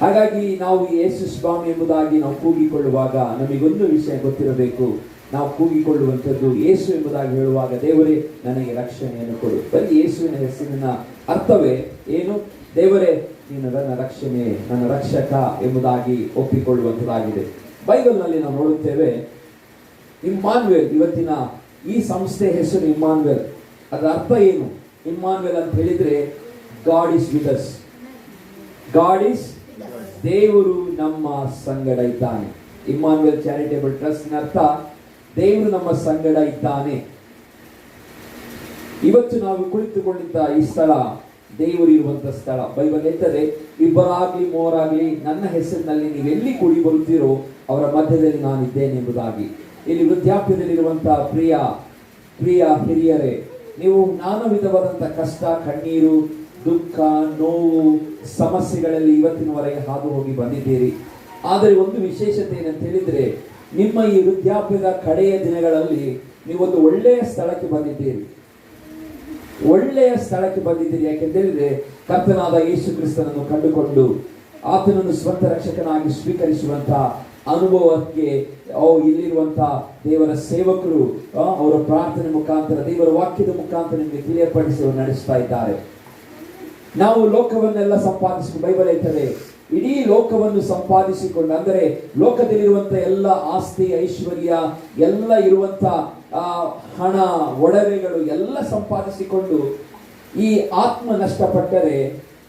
ಹಾಗಾಗಿ ನಾವು ಯೇಸು ಸ್ವಾಮಿ ಎಂಬುದಾಗಿ ನಾವು ಕೂಗಿಕೊಳ್ಳುವಾಗ ನಮಗೊಂದು ವಿಷಯ ಗೊತ್ತಿರಬೇಕು. ನಾವು ಕೂಗಿಕೊಳ್ಳುವಂಥದ್ದು ಯೇಸು ಎಂಬುದಾಗಿ ಹೇಳುವಾಗ, ದೇವರೇ ನನಗೆ ರಕ್ಷಣೆಯನ್ನು ಕೊಡು. ಬರೀ ಯೇಸುವಿನ ಹೆಸರಿನ ಅರ್ಥವೇ ಏನು? ದೇವರೇ ನೀನು ನನ್ನ ರಕ್ಷಣೆ, ನನ್ನ ರಕ್ಷಕ ಎಂಬುದಾಗಿ ಒಪ್ಪಿಕೊಳ್ಳುವಂಥದ್ದಾಗಿದೆ. ಬೈಬಲ್ನಲ್ಲಿ ನಾವು ನೋಡುತ್ತೇವೆ, ಇಮ್ಮಾನ್ಯುಯಲ್, ಇವತ್ತಿನ ಈ ಸಂಸ್ಥೆ ಹೆಸರು ಇಮ್ಮಾನ್ಯುಯಲ್. ಅದರ ಅರ್ಥ ಏನು? ಇಮ್ಮಾನ್ಯುಯಲ್ ಅಂತ ಹೇಳಿದ್ರೆ god is with us. God is, ದೇವರು ನಮ್ಮ ಸಂಗಡ ಇದ್ದಾನೆ. ಇಮ್ಮಾನ್ಯುಯಲ್ ಚಾರಿಟೇಬಲ್ ಟ್ರಸ್ಟ್ ಅರ್ಥ ದೇವರು ನಮ್ಮ ಸಂಗಡ ಇದ್ದಾನೆ. ಇವತ್ತು ನಾವು ಕುಳಿತುಕೊಂಡಿದ್ದ ಈ ಸ್ಥಳ ದೇವರು ಇರುವಂತಹ ಸ್ಥಳ. ಬೈಬಲ್ ಹೇಳ್ತದೆ, ಇಬ್ಬರಾಗ್ಲಿ ಮೂವರಾಗ್ಲಿ ನನ್ನ ಹೆಸರಿನಲ್ಲಿ ನೀವೆಲ್ಲಿ ಕೂಡಿ ಬರುತ್ತೀರೋ ಅವರ ಮಧ್ಯದಲ್ಲಿ ನಾನಿದ್ದೇನೆ ಎಂಬುದಾಗಿ. ಇಲ್ಲಿ ವೃದ್ಧಾಪ್ಯದಲ್ಲಿರುವಂತಹ ಪ್ರಿಯ ಹಿರಿಯರೇ, ನೀವು ನಾನಾ ವಿಧವಾದಂತಹ ಕಷ್ಟ, ಕಣ್ಣೀರು, ದುಃಖ, ನೋವು, ಸಮಸ್ಯೆಗಳಲ್ಲಿ ಇವತ್ತಿನವರೆಗೆ ಹಾದು ಹೋಗಿ ಬಂದಿದ್ದೀರಿ. ಆದರೆ ಒಂದು ವಿಶೇಷತೆ ಏನಂತ ಹೇಳಿದ್ರೆ, ನಿಮ್ಮ ಈ ವೃದ್ಧಾಪ್ಯದ ಕಡೆಯ ದಿನಗಳಲ್ಲಿ ನೀವೊಂದು ಒಳ್ಳೆಯ ಸ್ಥಳಕ್ಕೆ ಬಂದಿದ್ದೀರಿ. ಒಳ್ಳೆಯ ಸ್ಥಳಕ್ಕೆ ಬಂದಿದ್ದೀರಿ. ಯಾಕೆಂತೇಳಿದ್ರೆ ಕರ್ತನಾದ ಯೇಸು ಕ್ರಿಸ್ತನನ್ನು ಕಂಡುಕೊಂಡು ಆತನನ್ನು ಸ್ವಂತ ರಕ್ಷಕನಾಗಿ ಸ್ವೀಕರಿಸುವಂತಹ ಅನುಭವಕ್ಕೆ ಇಲ್ಲಿರುವಂತಹ ದೇವರ ಸೇವಕರು ಅವರ ಪ್ರಾರ್ಥನೆ ಮುಖಾಂತರ, ದೇವರ ವಾಕ್ಯದ ಮುಖಾಂತರ ನಿಮಗೆ ತಿಳಿಯಪಡಿಸಿ ನಡೆಸ್ತಾ ಇದ್ದಾರೆ. ನಾವು ಲೋಕವನ್ನೆಲ್ಲ ಸಂಪಾದಿಸಿಕೊಂಡು, ಬೈಬಲ್ ಹೇಳ್ತದೆ, ಇಡೀ ಲೋಕವನ್ನು ಸಂಪಾದಿಸಿಕೊಂಡು, ಅಂದರೆ ಲೋಕದಲ್ಲಿರುವಂತಹ ಎಲ್ಲ ಆಸ್ತಿ, ಐಶ್ವರ್ಯ, ಎಲ್ಲ ಇರುವಂತ ಹಣ, ಒಡವೆಗಳು ಎಲ್ಲ ಸಂಪಾದಿಸಿಕೊಂಡು ಈ ಆತ್ಮ ನಷ್ಟಪಟ್ಟರೆ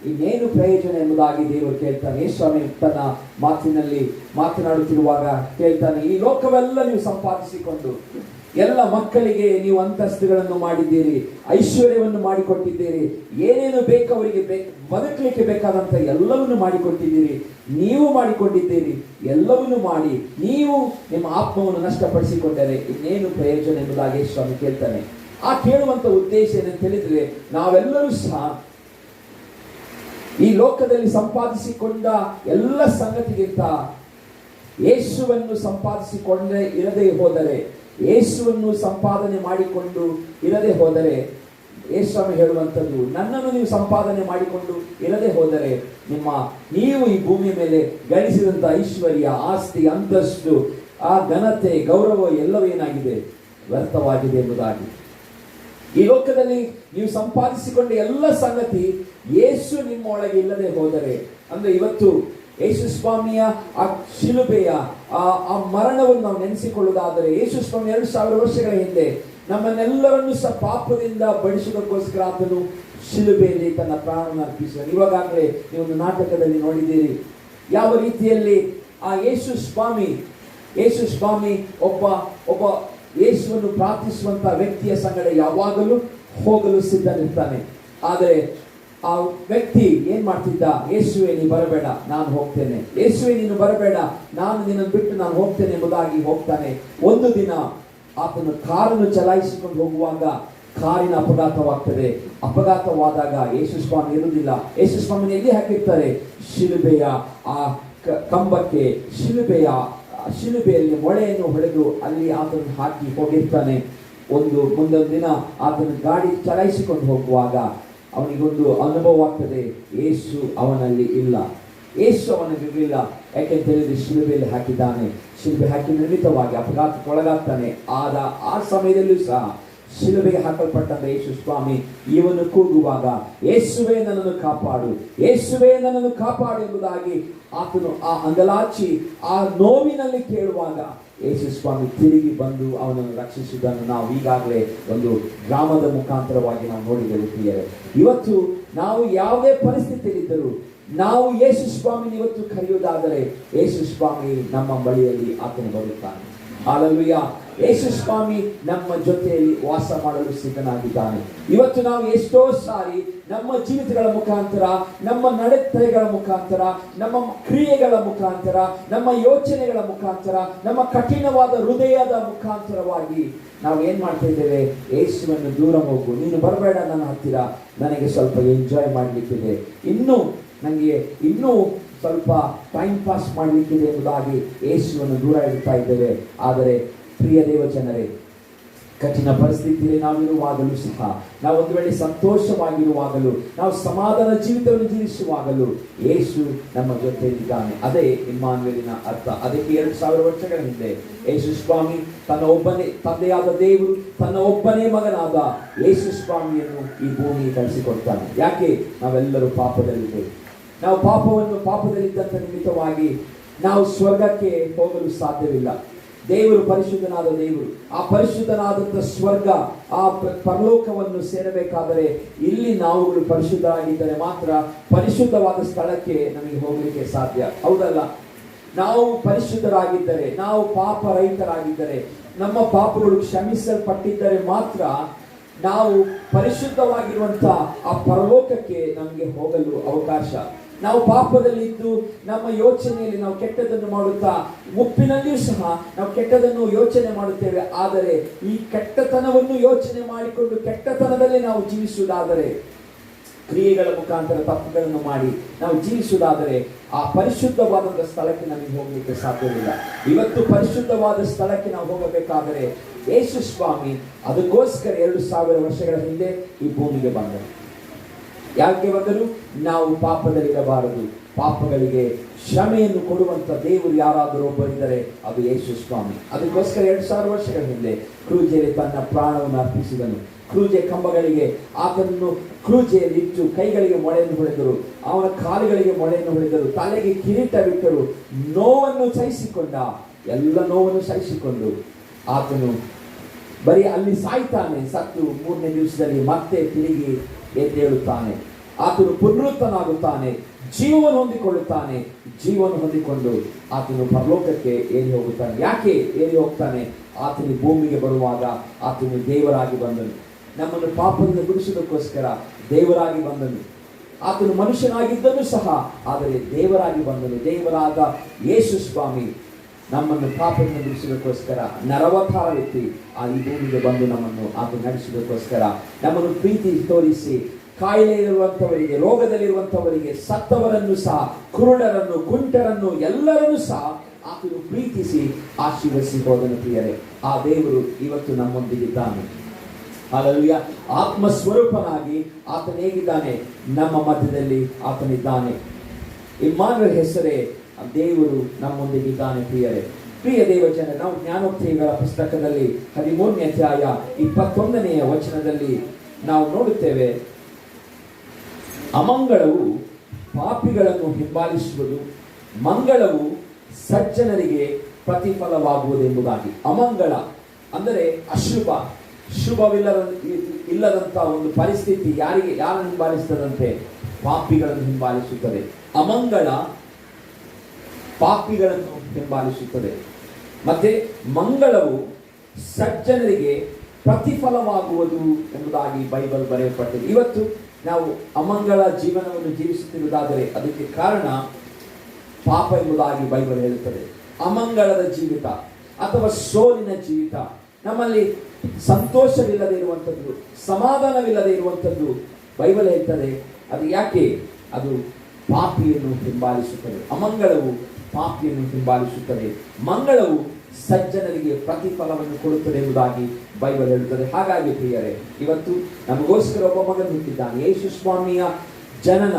ಇನ್ನೇನು ಪ್ರಯೋಜನ ಎಂಬುದಾಗಿ ದೇವರು ಕೇಳ್ತಾನೆ. ಯೇಸುಸ್ವಾಮಿ ತನ್ನ ಮಾತಿನಲ್ಲಿ ಮಾತನಾಡುತ್ತಿರುವಾಗ ಕೇಳ್ತಾನೆ, ಈ ಲೋಕವೆಲ್ಲ ನೀವು ಸಂಪಾದಿಸಿಕೊಂಡು ಎಲ್ಲ ಮಕ್ಕಳಿಗೆ ನೀವು ಅಂತಸ್ತುಗಳನ್ನು ಮಾಡಿದ್ದೀರಿ, ಐಶ್ವರ್ಯವನ್ನು ಮಾಡಿಕೊಟ್ಟಿದ್ದೀರಿ, ಏನೇನು ಬೇಕು ಅವರಿಗೆ ಬದುಕಲಿಕ್ಕೆ ಬೇಕಾದಂತ ಎಲ್ಲವನ್ನು ಮಾಡಿಕೊಟ್ಟಿದ್ದೀರಿ, ನೀವು ಮಾಡಿಕೊಂಡಿದ್ದೀರಿ. ಎಲ್ಲವನ್ನು ಮಾಡಿ ನೀವು ನಿಮ್ಮ ಆತ್ಮವನ್ನು ನಷ್ಟಪಡಿಸಿಕೊಂಡರೆ ಇನ್ನೇನು ಪ್ರಯೋಜನ ಎಂಬುದಾಗಿ ಸ್ವಾಮಿ ಕೇಳ್ತಾನೆ. ಆ ಕೇಳುವಂತ ಉದ್ದೇಶ ಏನಂತ ಹೇಳಿದ್ರೆ, ನಾವೆಲ್ಲರೂ ಸಹ ಈ ಲೋಕದಲ್ಲಿ ಸಂಪಾದಿಸಿಕೊಂಡ ಎಲ್ಲ ಸಂಗತಿಗಿಂತ ಯೇಸುವನ್ನು ಸಂಪಾದಿಸಿಕೊಂಡೇ ಇರದೇ ಹೋದರೆ, ಯೇಸುವನ್ನು ಸಂಪಾದನೆ ಮಾಡಿಕೊಂಡು ಇರದೇ ಹೋದರೆ, ಯೇಸುಸ್ವಾಮಿ ಹೇಳುವಂಥದ್ದು, ನನ್ನನ್ನು ನೀವು ಸಂಪಾದನೆ ಮಾಡಿಕೊಂಡು ಇರದೇ ಹೋದರೆ ನೀವು ಈ ಭೂಮಿಯ ಮೇಲೆ ಗಳಿಸಿದಂಥ ಐಶ್ವರ್ಯ, ಆಸ್ತಿ, ಅಂತಸ್ತು, ಆ ಘನತೆ, ಗೌರವ ಎಲ್ಲವೇನಾಗಿದೆ, ವ್ಯರ್ಥವಾಗಿದೆ ಎಂಬುದಾಗಿ. ಈ ಲೋಕದಲ್ಲಿ ನೀವು ಸಂಪಾದಿಸಿಕೊಂಡ ಎಲ್ಲ ಸಂಗತಿ ಯೇಸು ನಿಮ್ಮ ಒಳಗೆ ಇಲ್ಲದೆ ಹೋದರೆ, ಅಂದ್ರೆ ಇವತ್ತು ಯೇಸು ಸ್ವಾಮಿಯ ಆ ಶಿಲುಬೆಯ ಆ ಮರಣವನ್ನು ನಾವು ನೆನೆಸಿಕೊಳ್ಳುವುದಾದರೆ, ಯೇಸು ಸ್ವಾಮಿ 2000 ವರ್ಷಗಳ ಹಿಂದೆ ನಮ್ಮನ್ನೆಲ್ಲರನ್ನು ಸಹ ಪಾಪದಿಂದ ಬಡಿಸುವುದಕ್ಕೋಸ್ಕರ ಆತನು ಶಿಲುಬೆಯಲ್ಲಿ ತನ್ನ ಪ್ರಾಣವನ್ನು ಅರ್ಪಿಸಿದನು. ಇವಾಗಲೇ ನೀವು ನಾಟಕದಲ್ಲಿ ನೋಡಿದ್ದೀರಿ ಯಾವ ರೀತಿಯಲ್ಲಿ ಆ ಯೇಸು ಸ್ವಾಮಿ ಒಬ್ಬ ಯೇಸುವನ್ನು ಪ್ರಾರ್ಥಿಸುವಂತ ವ್ಯಕ್ತಿಯ ಸಂಗಡ ಯಾವಾಗಲೂ ಹೋಗಲು ಸಿದ್ಧನಿರ್ತಾನೆ. ಆದರೆ ಆ ವ್ಯಕ್ತಿ ಏನ್ ಮಾಡ್ತಿದ್ದ, ಯೇಸುವೆ ನೀನು ಬರಬೇಡ ನಾನು ಹೋಗ್ತೇನೆ, ಯೇಸುವೆ ನೀನು ಬರಬೇಡ ನಾನು ನಿನ್ನನ್ನು ಬಿಟ್ಟು ನಾನು ಹೋಗ್ತೇನೆ ಎಂಬುದಾಗಿ ಹೋಗ್ತಾನೆ. ಒಂದು ದಿನ ಆತನು ಕಾರನ್ನು ಚಲಾಯಿಸಿಕೊಂಡು ಹೋಗುವಾಗ ಕಾರಿನ ಅಪಘಾತವಾಗ್ತದೆ. ಅಪಘಾತವಾದಾಗ ಯೇಸು ಸ್ವಾಮಿ ಇರುವುದಿಲ್ಲ. ಯೇಸು ಸ್ವಾಮಿನ ಎಲ್ಲಿ ಹಾಕಿರ್ತಾರೆ, ಶಿಲುಬೆಯ ಆ ಕಂಬಕ್ಕೆ, ಶಿಲುಬೆಯಲ್ಲಿ ಮೊಳೆಯನ್ನು ಹೊಡೆದು ಅಲ್ಲಿ ಆತನನ್ನು ಹಾಕಿ ಹೋಗಿರ್ತಾನೆ. ಮುಂದೊಂದು ದಿನ ಆತನ ಗಾಡಿ ಚಲಾಯಿಸಿಕೊಂಡು ಹೋಗುವಾಗ ಅವನಿಗೊಂದು ಅನುಭವ ಆಗ್ತದೆ, ಯೇಸು ಅವನಲ್ಲಿ ಇಲ್ಲ, ಯೇಸು ಅವನಿಗಿರಲಿಲ್ಲ. ಯಾಕೆಂತ ಹೇಳಿದ್ರೆ ಶಿಲುಬೆಯಲ್ಲಿ ಹಾಕಿದ್ದಾನೆ. ಶಿಲುಬೆ ಹಾಕಿ ನಿಮಿತ್ತವಾಗಿ ಅಪಘಾತಕ್ಕೊಳಗಾಗ್ತಾನೆ. ಆ ಸಮಯದಲ್ಲೂ ಸಹ ಶಿಲುಬೆಗೆ ಹಾಕಲ್ಪಟ್ಟಂತ ಯೇಸು ಸ್ವಾಮಿ ಇವನು ಕೂಗುವಾಗ, ಯೇಸುವೇ ನನ್ನನ್ನು ಕಾಪಾಡು, ಯೇಸುವೇ ನನ್ನನ್ನು ಕಾಪಾಡು ಎಂಬುದಾಗಿ ಆತನು ಆ ಅಂಗಲಾಚಿ ಆ ನೋವಿನಲ್ಲಿ ಕೇಳುವಾಗ ಯೇಸು ಸ್ವಾಮಿ ತಿರುಗಿ ಬಂದು ಅವನನ್ನು ರಕ್ಷಿಸುವುದನ್ನು ನಾವು ಈಗಾಗಲೇ ಒಂದು ಗ್ರಾಮದ ಮುಖಾಂತರವಾಗಿ ನಾವು ನೋಡಿದ್ದೇವೆ ಪ್ರಿಯರೇ. ಇವತ್ತು ನಾವು ಯಾವುದೇ ಪರಿಸ್ಥಿತಿಯಲ್ಲಿದ್ದರೂ ನಾವು ಯೇಸು ಸ್ವಾಮಿನ ಇವತ್ತು ಕರೆಯುವುದಾದರೆ ಯೇಸು ಸ್ವಾಮಿ ನಮ್ಮ ಬಳಿಯಲ್ಲಿ ಆತನು ಬರುತ್ತಾನೆ. ಹಲ್ಲೆಲೂಯಾ. ಯೇಸು ಸ್ವಾಮಿ ನಮ್ಮ ಜೊತೆಯಲ್ಲಿ ವಾಸ ಮಾಡಲು ಸಿದ್ಧನಾಗಿದ್ದಾನೆ. ಇವತ್ತು ನಾವು ಎಷ್ಟೋ ಸಾರಿ ನಮ್ಮ ಜೀವಿತಗಳ ಮುಖಾಂತರ, ನಮ್ಮ ನಡತೆಗಳ ಮುಖಾಂತರ, ನಮ್ಮ ಕ್ರಿಯೆಗಳ ಮುಖಾಂತರ, ನಮ್ಮ ಯೋಚನೆಗಳ ಮುಖಾಂತರ, ನಮ್ಮ ಕಠಿಣವಾದ ಹೃದಯದ ಮುಖಾಂತರವಾಗಿ ನಾವು ಏನ್ ಮಾಡ್ತಾ ಇದ್ದೇವೆ, ಯೇಸುವನ್ನು ದೂರ ಹೋಗು, ನೀನು ಬರಬೇಡ ನನ್ನ ಹತ್ತಿರ, ನನಗೆ ಸ್ವಲ್ಪ ಎಂಜಾಯ್ ಮಾಡಲಿಕ್ಕಿದೆ, ನನಗೆ ಇನ್ನೂ ಸ್ವಲ್ಪ ಟೈಮ್ ಪಾಸ್ ಮಾಡಲಿಕ್ಕಿದೆ ಎಂಬುದಾಗಿ ಯೇಸುವನ್ನು ದೂರ ಇಡ್ತಾ ಇದ್ದೇವೆ. ಆದರೆ ಪ್ರಿಯ ದೇವ ಜನರೇ, ಕಠಿಣ ಪರಿಸ್ಥಿತಿಯಲ್ಲಿ ನಾವಿರುವಾಗಲೂ ಸಹ, ನಾವು ಒಂದು ವೇಳೆ ಸಂತೋಷವಾಗಿರುವಾಗಲೂ, ನಾವು ಸಮಾಧಾನ ಜೀವಿತವನ್ನು ಜೀವಿಸುವಾಗಲೂ ಯೇಸು ನಮ್ಮ ಜೊತೆಯಲ್ಲಿದ್ದಾನೆ. ಅದೇ ಇಮ್ಮಾನುವೇಲಿನ ಅರ್ಥ. ಅದಕ್ಕೆ 2000 ವರ್ಷಗಳ ಹಿಂದೆ ಯೇಸು ಸ್ವಾಮಿ ತನ್ನ ಒಬ್ಬನೇ ತಂದೆಯಾದ ದೇವರು, ತನ್ನ ಒಬ್ಬನೇ ಮಗನಾದ ಯೇಸು ಸ್ವಾಮಿಯನ್ನು ಈ ಭೂಮಿಗೆ ಕಳಿಸಿಕೊಡ್ತಾನೆ. ಯಾಕೆ? ನಾವೆಲ್ಲರೂ ಪಾಪದಲ್ಲಿದ್ದೇವೆ. ನಾವು ಪಾಪದಲ್ಲಿದ್ದಂಥ ನಿಮಿತ್ತವಾಗಿ ನಾವು ಸ್ವರ್ಗಕ್ಕೆ ಹೋಗಲು ಸಾಧ್ಯವಿಲ್ಲ. ದೇವರು ಪರಿಶುದ್ಧನಾದ ದೇವರು. ಆ ಪರಿಶುದ್ಧನಾದಂಥ ಸ್ವರ್ಗ, ಆ ಪರಲೋಕವನ್ನು ಸೇರಬೇಕಾದರೆ ಇಲ್ಲಿ ನಾವುಗಳು ಪರಿಶುದ್ಧರಾಗಿದ್ದರೆ ಮಾತ್ರ ಪರಿಶುದ್ಧವಾದ ಸ್ಥಳಕ್ಕೆ ನಮಗೆ ಹೋಗಲಿಕ್ಕೆ ಸಾಧ್ಯ. ಹೌದಲ್ಲ? ನಾವು ಪರಿಶುದ್ಧರಾಗಿದ್ದರೆ, ನಾವು ಪಾಪ ರಹಿತರಾಗಿದ್ದರೆ, ನಮ್ಮ ಪಾಪಗಳು ಕ್ಷಮಿಸಲ್ಪಟ್ಟಿದ್ದರೆ ಮಾತ್ರ ನಾವು ಪರಿಶುದ್ಧವಾಗಿರುವಂತ ಆ ಪರಲೋಕಕ್ಕೆ ನಮಗೆ ಹೋಗಲು ಅವಕಾಶ. ನಾವು ಪಾಪದಲ್ಲಿದ್ದು ನಮ್ಮ ಯೋಚನೆಯಲ್ಲಿ ನಾವು ಕೆಟ್ಟದನ್ನು ಮಾಡುತ್ತಾ, ಮುಪ್ಪಿನಲ್ಲಿಯೂ ಸಹ ನಾವು ಕೆಟ್ಟದನ್ನು ಯೋಚನೆ ಮಾಡುತ್ತೇವೆ. ಆದರೆ ಈ ಕೆಟ್ಟತನವನ್ನು ಯೋಚನೆ ಮಾಡಿಕೊಂಡು ಕೆಟ್ಟತನದಲ್ಲಿ ನಾವು ಜೀವಿಸುವುದಾದರೆ, ಕ್ರಿಯೆಗಳ ಮುಖಾಂತರ ತಪ್ಪುಗಳನ್ನು ಮಾಡಿ ನಾವು ಜೀವಿಸುವುದಾದರೆ ಆ ಪರಿಶುದ್ಧವಾದ ಸ್ಥಳಕ್ಕೆ ನಮಗೆ ಹೋಗಲಿಕ್ಕೆ ಸಾಧ್ಯವಿಲ್ಲ. ಇವತ್ತು ಪರಿಶುದ್ಧವಾದ ಸ್ಥಳಕ್ಕೆ ನಾವು ಹೋಗಬೇಕಾದರೆ ಯೇಸು ಸ್ವಾಮಿ ಅದಕ್ಕೋಸ್ಕರ 2000 ವರ್ಷಗಳ ಹಿಂದೆ ಈ ಭೂಮಿಗೆ ಬಂದರು. ಯಾಕೆ ಬಂದರು? ನಾವು ಪಾಪದಲ್ಲಿರಬಾರದು. ಪಾಪಗಳಿಗೆ ಕ್ಷಮೆಯನ್ನು ಕೊಡುವಂತ ದೇವರು ಯಾರಾದರೂ ಒಬ್ಬರಿದ್ದರೆ ಅದು ಯೇಸು ಸ್ವಾಮಿ. ಅದಕ್ಕೋಸ್ಕರ 2000 ವರ್ಷಗಳ ಹಿಂದೆ ಕ್ರೂಜೆಯಲ್ಲಿ ತನ್ನ ಪ್ರಾಣವನ್ನು ಅರ್ಪಿಸಿದನು. ಕ್ರೂಜೆ ಕಂಬಗಳಿಗೆ ಆತನನ್ನು ಕ್ರೂಜೆಯಲ್ಲಿ ಇಟ್ಟು ಕೈಗಳಿಗೆ ಮೊಳೆಯನ್ನು ಹೊಡೆದರು, ಅವನ ಕಾಲುಗಳಿಗೆ ಮೊಳೆಯನ್ನು ಹೊಡೆದರು, ತಲೆಗೆ ಕಿರೀಟ ಬಿಟ್ಟರು. ನೋವನ್ನು ಸಹಿಸಿಕೊಂಡ, ಎಲ್ಲ ನೋವನ್ನು ಸಹಿಸಿಕೊಂಡು ಆತನು ಬರೀ ಅಲ್ಲಿ ಸಾಯ್ತಾನೆ. ಸತ್ತು 3ನೇ ದಿವಸದಲ್ಲಿ ಮತ್ತೆ ತಿರುಗಿ ಎದ್ದೇಳುತ್ತಾನೆ. ಆತನು ಪುನರುತ್ತನಾಗುತ್ತಾನೆ, ಜೀವವನ್ನು ಹೊಂದಿಕೊಳ್ಳುತ್ತಾನೆ. ಜೀವವನ್ನು ಹೊಂದಿಕೊಂಡು ಆತನು ಪರಲೋಕಕ್ಕೆ ಏರಿ ಹೋಗುತ್ತಾನೆ. ಯಾಕೆ ಏರಿ ಹೋಗ್ತಾನೆ? ಆತನು ಭೂಮಿಗೆ ಬರುವಾಗ ಆತನು ದೇವರಾಗಿ ಬಂದನು. ನಮ್ಮನ್ನು ಪಾಪದಿಂದ ಬಿಡಿಸುವುದಕ್ಕೋಸ್ಕರ ದೇವರಾಗಿ ಬಂದನು. ಆತನು ಮನುಷ್ಯನಾಗಿದ್ದನು ಸಹ, ಆದರೆ ದೇವರಾಗಿ ಬಂದನು. ದೇವರಾದ ಯೇಸು ಸ್ವಾಮಿ ನಮ್ಮನ್ನು ಪಾಪದಿಂದ ಬಿಡಿಸುವುದಕ್ಕೋಸ್ಕರ ನರವತಾರವೆತ್ತಿ ಈ ಭೂಮಿಗೆ ಬಂದು ನಮ್ಮನ್ನು ಆತನು ನಡೆಸುವುದಕ್ಕೋಸ್ಕರ ನಮ್ಮನ್ನು ಪ್ರೀತಿ ತೋರಿಸಿ, ಕಾಯಿಲೆಯಿರುವಂಥವರಿಗೆ, ರೋಗದಲ್ಲಿರುವಂಥವರಿಗೆ, ಸತ್ತವರನ್ನು ಸಹ, ಕುರುಡರನ್ನು, ಕುಂಟರನ್ನು ಎಲ್ಲರನ್ನೂ ಸಹ ಆತನು ಪ್ರೀತಿಸಿ ಆಶೀರ್ವದಿಸಿ ಹೋದನು. ಪ್ರಿಯರೇ, ಆ ದೇವರು ಇವತ್ತು ನಮ್ಮೊಂದಿಗಿದ್ದಾನೆ. ಹಲ್ಲೆಲೂಯಾ. ಆತ್ಮ ಸ್ವರೂಪನಾಗಿ ಆತನು ಹೇಗಿದ್ದಾನೆ? ನಮ್ಮ ಮಧ್ಯದಲ್ಲಿ ಆತನಿದ್ದಾನೆ. ಇಮ್ಮಾನುವೇಲ್ ಹೆಸರೇ ದೇವರು ನಮ್ಮೊಂದಿಗಿದ್ದಾನೆ. ಪ್ರಿಯರೇ, ಪ್ರಿಯ ದೇವಜನ, ನಾವು ಜ್ಞಾನೋಕ್ತಿಗಳ ಪುಸ್ತಕದಲ್ಲಿ 13ನೇ ಅಧ್ಯಾಯ 21ನೇ ವಚನದಲ್ಲಿ ನಾವು ನೋಡುತ್ತೇವೆ, ಅಮಂಗಳವು ಪಾಪಿಗಳನ್ನು ಹಿಂಬಾಲಿಸುವುದು, ಮಂಗಳವು ಸಜ್ಜನರಿಗೆ ಪ್ರತಿಫಲವಾಗುವುದೆಂಬುದಾಗಿ. ಅಮಂಗಳ ಅಂದರೆ ಅಶುಭ, ಇಲ್ಲದಂತ ಒಂದು ಪರಿಸ್ಥಿತಿ ಯಾರನ್ನು ಹಿಂಬಾಲಿಸುತ್ತದಂತೆ? ಪಾಪಿಗಳನ್ನು ಹಿಂಬಾಲಿಸುತ್ತದೆ. ಅಮಂಗಳ ಪಾಪಿಗಳನ್ನು ಹಿಂಬಾಲಿಸುತ್ತದೆ. ಮತ್ತೆ ಮಂಗಳವು ಸಜ್ಜನರಿಗೆ ಪ್ರತಿಫಲವಾಗುವುದು ಎಂಬುದಾಗಿ ಬೈಬಲ್ ಬರೆಯಲ್ಪಟ್ಟಿದೆ. ಇವತ್ತು ನಾವು ಅಮಂಗಳ ಜೀವನವನ್ನು ಜೀವಿಸುತ್ತಿರುವುದಾದರೆ ಅದಕ್ಕೆ ಕಾರಣ ಪಾಪ ಎಂಬುದಾಗಿ ಬೈಬಲ್ ಹೇಳುತ್ತದೆ. ಅಮಂಗಳದ ಜೀವಿತ ಅಥವಾ ಸೋಲಿನ ಜೀವಿತ, ನಮ್ಮಲ್ಲಿ ಸಂತೋಷವಿಲ್ಲದೆ ಇರುವಂಥದ್ದು, ಸಮಾಧಾನವಿಲ್ಲದೆ ಇರುವಂಥದ್ದು ಬೈಬಲ್ ಹೇಳ್ತದೆ. ಅದು ಯಾಕೆ? ಅದು ಪಾಪಿಯನ್ನು ಹಿಂಬಾಲಿಸುತ್ತದೆ. ಅಮಂಗಳವು ಪಾಪಿಯನ್ನು ಹಿಂಬಾಲಿಸುತ್ತದೆ, ಮಂಗಳವು ಸಜ್ಜನರಿಗೆ ಪ್ರತಿಫಲವನ್ನು ಕೊಡುತ್ತದೆ ಎಂಬುದಾಗಿ ಬೈಬಲ್ ಹೇಳುತ್ತದೆ. ಹಾಗಾಗಿ ಪ್ರಿಯರೇ, ಇವತ್ತು ನಮಗೋಸ್ಕರ ಒಬ್ಬ ಮಗನು ಹುಟ್ಟಿದ್ದಾನೆ. ಯೇಸು ಸ್ವಾಮಿಯ ಜನನ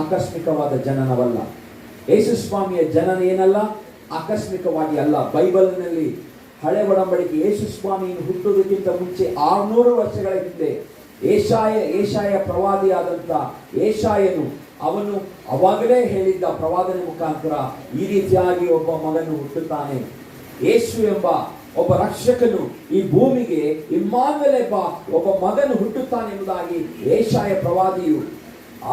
ಆಕಸ್ಮಿಕವಾದ ಜನನವಲ್ಲ. ಯೇಸು ಸ್ವಾಮಿಯ ಜನನ ಏನಲ್ಲ, ಆಕಸ್ಮಿಕವಾಗಿ ಅಲ್ಲ. ಬೈಬಲ್ನಲ್ಲಿ ಹಳೆ ಒಡಂಬಡಿಕೆ ಯೇಸು ಸ್ವಾಮಿಯನ್ನು ಹುಟ್ಟುವುದಕ್ಕಿಂತ ಮುಂಚೆ 600 ವರ್ಷಗಳ ಹಿಂದೆ ಏಷಾಯ ಪ್ರವಾದಿಯಾದಂಥ ಏಷಾಯನು ಅವನು ಅವಾಗಲೇ ಹೇಳಿದ್ದ ಪ್ರವಾದನೆ ಮುಖಾಂತರ ಈ ರೀತಿಯಾಗಿ ಒಬ್ಬ ಮಗನು ಹುಟ್ಟುತ್ತಾನೆ, ಯೇಸು ಎಂಬ ಒಬ್ಬ ರಕ್ಷಕನು ಈ ಭೂಮಿಗೆ, ಇಮ್ಮಾನುವೇಲ್ ಎಂಬ ಒಬ್ಬ ಮಗನು ಹುಟ್ಟುತ್ತಾನೆ ಎಂಬುದಾಗಿ ಏಷಾಯ ಪ್ರವಾದಿಯು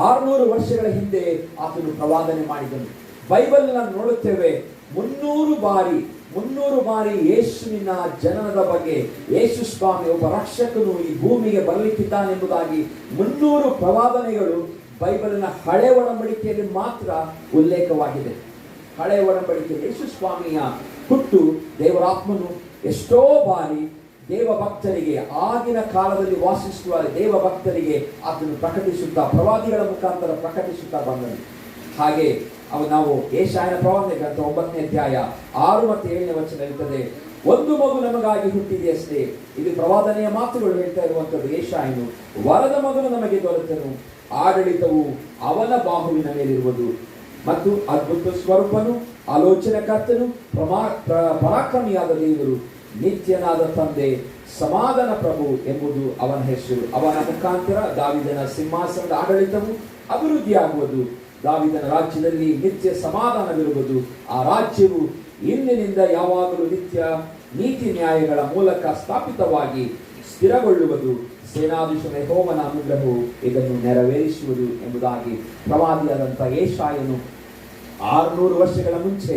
600 ವರ್ಷಗಳ ಹಿಂದೆ ಆತನು ಪ್ರವಾದನೆ ಮಾಡಿದನು. ಬೈಬಲ್ ನಾವು ನೋಡುತ್ತೇವೆ, 300 ಬಾರಿ ಯೇಸುವಿನ ಜನನದ ಬಗ್ಗೆ, ಯೇಸು ಸ್ವಾಮಿ ಒಬ್ಬ ರಕ್ಷಕನು ಈ ಭೂಮಿಗೆ ಬರಲಿಕ್ಕಿದ್ದಾನೆ ಎಂಬುದಾಗಿ 300 ಪ್ರವಾದನೆಗಳು ಬೈಬಲಿನ ಹಳೆ ಒಡಂಬಡಿಕೆಯಲ್ಲಿ ಮಾತ್ರ ಉಲ್ಲೇಖವಾಗಿದೆ. ಹಳೆ ಒಡಂಬಡಿಕೆಯಲ್ಲಿ ಯೇಸು ಸ್ವಾಮಿಯ ಹುಟ್ಟು ದೇವರಾತ್ಮನು ಎಷ್ಟೋ ಬಾರಿ ದೇವಭಕ್ತರಿಗೆ, ಆಗಿನ ಕಾಲದಲ್ಲಿ ವಾಸಿಸುವ ದೇವಭಕ್ತರಿಗೆ ಆತನು ಪ್ರಕಟಿಸುತ್ತಾ, ಪ್ರವಾದಿಗಳ ಮುಖಾಂತರ ಪ್ರಕಟಿಸುತ್ತಾ ಬಂದನು. ಹಾಗೆ ನಾವು ಯೆಶಾಯನ ಪ್ರವಾದನೆ ಗ್ರಂಥ 9ನೇ ಅಧ್ಯಾಯ 6 ಮತ್ತು 7ನೇ ವಚನ ಇರುತ್ತದೆ, ಒಂದು ಮಗು ನಮಗಾಗಿ ಹುಟ್ಟಿದೆಯಷ್ಟೇ. ಇದು ಪ್ರವಾದನೆಯ ಮಾತುಗಳು ಹೇಳ್ತಾ ಇರುವಂಥದ್ದು. ಯೆಶಾಯನು, ವರದ ಮಗನು ನಮಗೆ ದೊರೆತನು, ಆಡಳಿತವು ಅವನ ಬಾಹುವಿನ ಮೇಲಿರುವುದು, ಮತ್ತು ಅದ್ಭುತ ಸ್ವರೂಪನು, ಆಲೋಚನಕರ್ತನು, ಪರಾಕ್ರಮಿಯಾದ ದೇವರು, ನಿತ್ಯನಾದ ತಂದೆ, ಸಮಾಧಾನ ಪ್ರಭು ಎಂಬುದು ಅವನ ಹೆಸರು. ಅವನ ಮುಖಾಂತರ ದಾವೀದನ ಸಿಂಹಾಸನದ ಆಡಳಿತವು ಅಭಿವೃದ್ಧಿಯಾಗುವುದು, ದಾವೀದನ ರಾಜ್ಯದಲ್ಲಿ ನಿತ್ಯ ಸಮಾಧಾನವಿರುವುದು. ಆ ರಾಜ್ಯವು ಇಂದಿನಿಂದ ಯಾವಾಗಲೂ ನಿತ್ಯ ನೀತಿ ನ್ಯಾಯಗಳ ಮೂಲಕ ಸ್ಥಾಪಿತವಾಗಿ ಸ್ಥಿರಗೊಳ್ಳುವುದು. ಸೇನಾಧೀಶನ ಯೆಹೋವನ ಅನುಗ್ರಹವು ಇದನ್ನು ನೆರವೇರಿಸುವುದು ಎಂಬುದಾಗಿ ಪ್ರವಾದಿಯಾದಂಥ ಯೆಶಾಯನು 600 ವರ್ಷಗಳ ಮುಂಚೆ